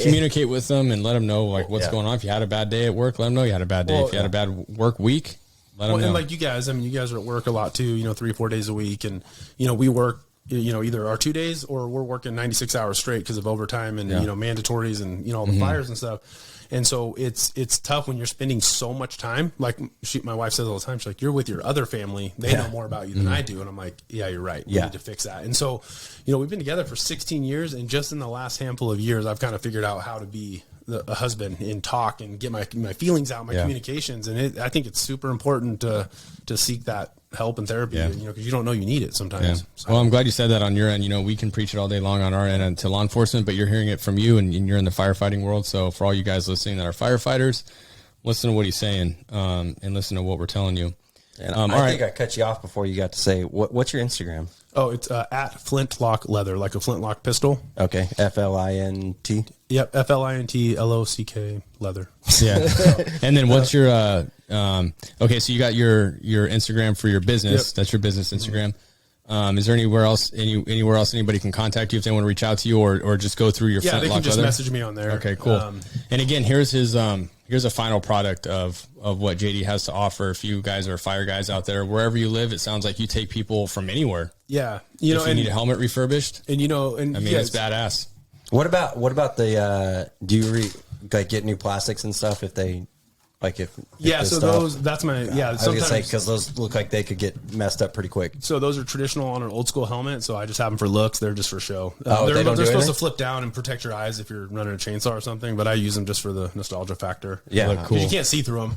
communicate with them and let them know like what's Yeah. going on. If you had a bad day at work, let them know you had a bad day. Well, if you had a bad work week, let them Well, know. and like you guys, I mean, you guys are at work a lot too, 3-4 days a week. And, we work, either our 2 daes or we're working 96 hours straight because of overtime and, mandatories and, all the fires and stuff. And so it's tough when you're spending so much time. Like my wife says all the time, she's like, you're with your other family. They know more about you than I do. And I'm like, yeah, you're right. We need to fix that. And so, we've been together for 16 years. And just in the last handful of years, I've kind of figured out how to be a husband and talk and get my feelings out, my communications. And I think it's super important to seek that help and therapy, because you don't know you need it sometimes. Yeah. So. Well, I'm glad you said that on your end. We can preach it all day long on our end to law enforcement, but you're hearing it from you and you're in the firefighting world. So for all you guys listening that are firefighters, listen to what he's saying and listen to what we're telling you. And I think I cut you off before you got to say, what's your Instagram? Oh, it's at Flintlock Leather, like a flintlock pistol. Okay. FLINT. Yep. FLINTLOCK Leather. Yeah. And then what's your, okay, so you got your Instagram for your business. Yep. That's your business Instagram. Is there anywhere else anybody can contact you if they want to reach out to you or just go through your Yeah, they Flintlock can just Leather? message me on there. Okay, cool. And again, here's a final product of what JD has to offer. If you guys are fire guys out there, wherever you live, it sounds like you take people from anywhere. Yeah. If you need a helmet refurbished, and I mean, it's badass. What about the, do you get new plastics and stuff if they, like if Yeah, so stuff? that's my, I was gonna say, sometimes, because those look like they could get messed up pretty quick. so those are traditional on an old school helmet, so I just have them for looks. They're just for show. Oh, they're they don't do supposed anything? to flip down and protect your eyes if you're running a chainsaw or something, but I use them just for the nostalgia factor. Yeah. Look cool. You can't see through them.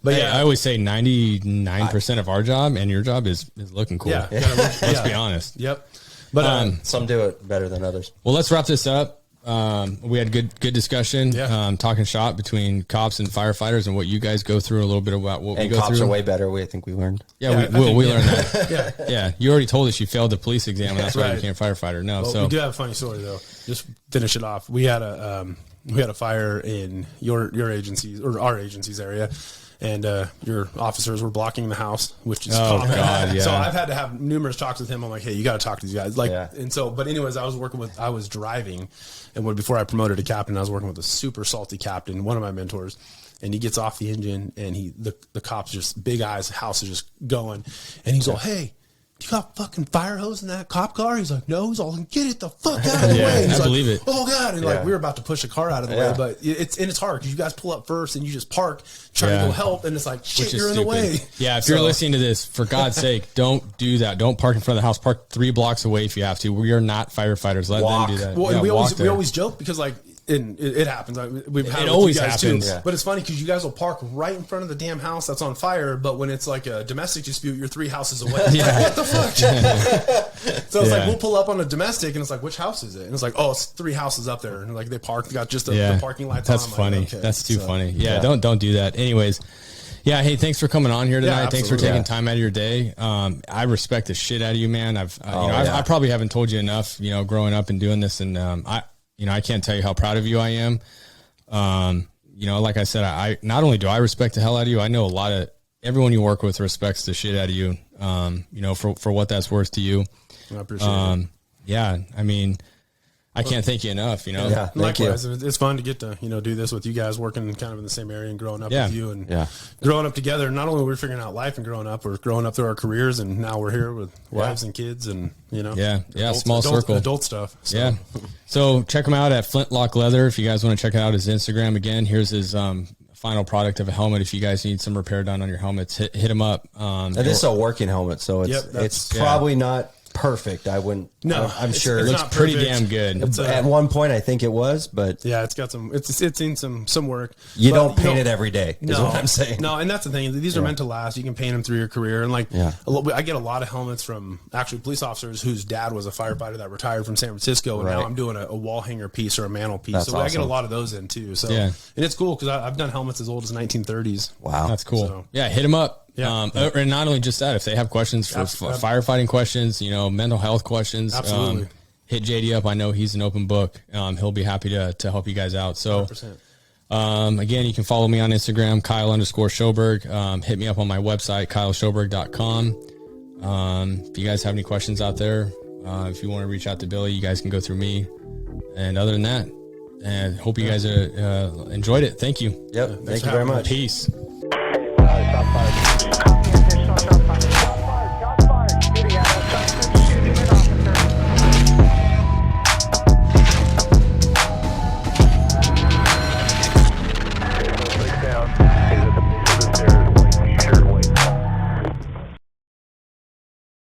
But I always say 99% of our job and your job is looking cool. Yeah. Let's be honest. Yep. But Some do it better than others. Well, let's wrap this up. We had good discussion, talking shop between cops and firefighters and what you guys go through, a little bit about what And we go cops through. are way better. I think we learned. Yeah, I think we learned that. yeah. Yeah, you already told us you failed the police exam, and that's why you Right. became a firefighter. No, Well, so we do have a funny story though. Just finish it off. We had a fire in your agency's or our agency's area, and your officers were blocking the house, which is common. God, yeah. So I've had to have numerous talks with him. I'm like, hey, you got to talk to these guys. Like, Yeah. and so, but anyways, I was driving, and before I promoted to captain, I was working with a super salty captain, one of my mentors. And he gets off the engine, and the cops just big eyes, house is just going, and he's all, hey, you got fucking fire hose in that cop car? He's like, no. He's all, get it the fuck out of the way. And he's I believe it. Oh God! And Yeah. like we were about to push a car out of the way, but it's hard because you guys pull up first and you just park trying to go help, and it's like shit, which is you're in the way. Yeah, if you're listening to this, for God's sake, don't do that. Don't park in front of the house. Park 3 blocks away if you have to. We are not firefighters. Let Walk. them do that. Well, Yeah, and we walk there. always joke because like. And it happens. We've had It with always you guys happens. too. Yeah. But it's funny because you guys will park right in front of the damn house that's on fire. But when it's like a domestic dispute, you're 3 houses away. Yeah. What the fuck? So it's Yeah. like we'll pull up on a domestic, and it's like, which house is it? And it's like, oh, it's 3 houses up there, and like they parked, got just the parking lights. That's on. I'm funny. like, okay. That's too So, funny. Yeah, don't do that. Anyways, yeah. Hey, thanks for coming on here tonight. Thanks for absolutely. taking time out of your day. I respect the shit out of you, man. I yeah. I probably haven't told you enough. Growing up and doing this, and I can't tell you how proud of you I am. Like I said, I not only do I respect the hell out of you, I know a lot of everyone you work with respects the shit out of you. For what that's worth to you. I appreciate it. Yeah, I mean, I can't thank you enough. Yeah, thank Likewise, you. it's fun to get to do this with you guys, working kind of in the same area and growing up Yeah. with you and Yeah. growing up together. Not only were we figuring out life and growing up, we're growing up through our careers, and now we're here with wives and kids, and small circle. adult stuff. So. Yeah. So check him out at Flintlock Leather. If you guys want to check out his Instagram again, here's his final product of a helmet. If you guys need some repair done on your helmets, hit him up. And this is a working helmet, so it's probably not perfect. I wouldn't. No, I'm sure it's looks not pretty perfect. damn good. It's at one point I think it was, but yeah, it's got some. It's seen some work. you But, don't paint it every day. Is No, what I'm saying. No, and that's the thing. These are meant to last. You can paint them through your career, and I get a lot of helmets from actually police officers whose dad was a firefighter that retired from San Francisco, and now I'm doing a wall hanger piece or a mantle piece. That's so I get a awesome. lot of those in too. So Yeah. and it's cool because I've done helmets as old as 1930s. Wow, That's cool. So- Yeah, hit them up. Yeah. And not only just that, if they have questions for firefighting questions, mental health questions, Absolutely. hit JD up. I know he's an open book. He'll be happy to help you guys out. So, 100%. again, you can follow me on Instagram, Kyle_Schoberg. Hit me up on my website, KyleSchoberg.com. If you guys have any questions out there, If you want to reach out to Billy, you guys can go through me. And other than that, and hope you guys enjoyed it. Thank you. Yep. Thank you very much. Peace. Hey, shot fired.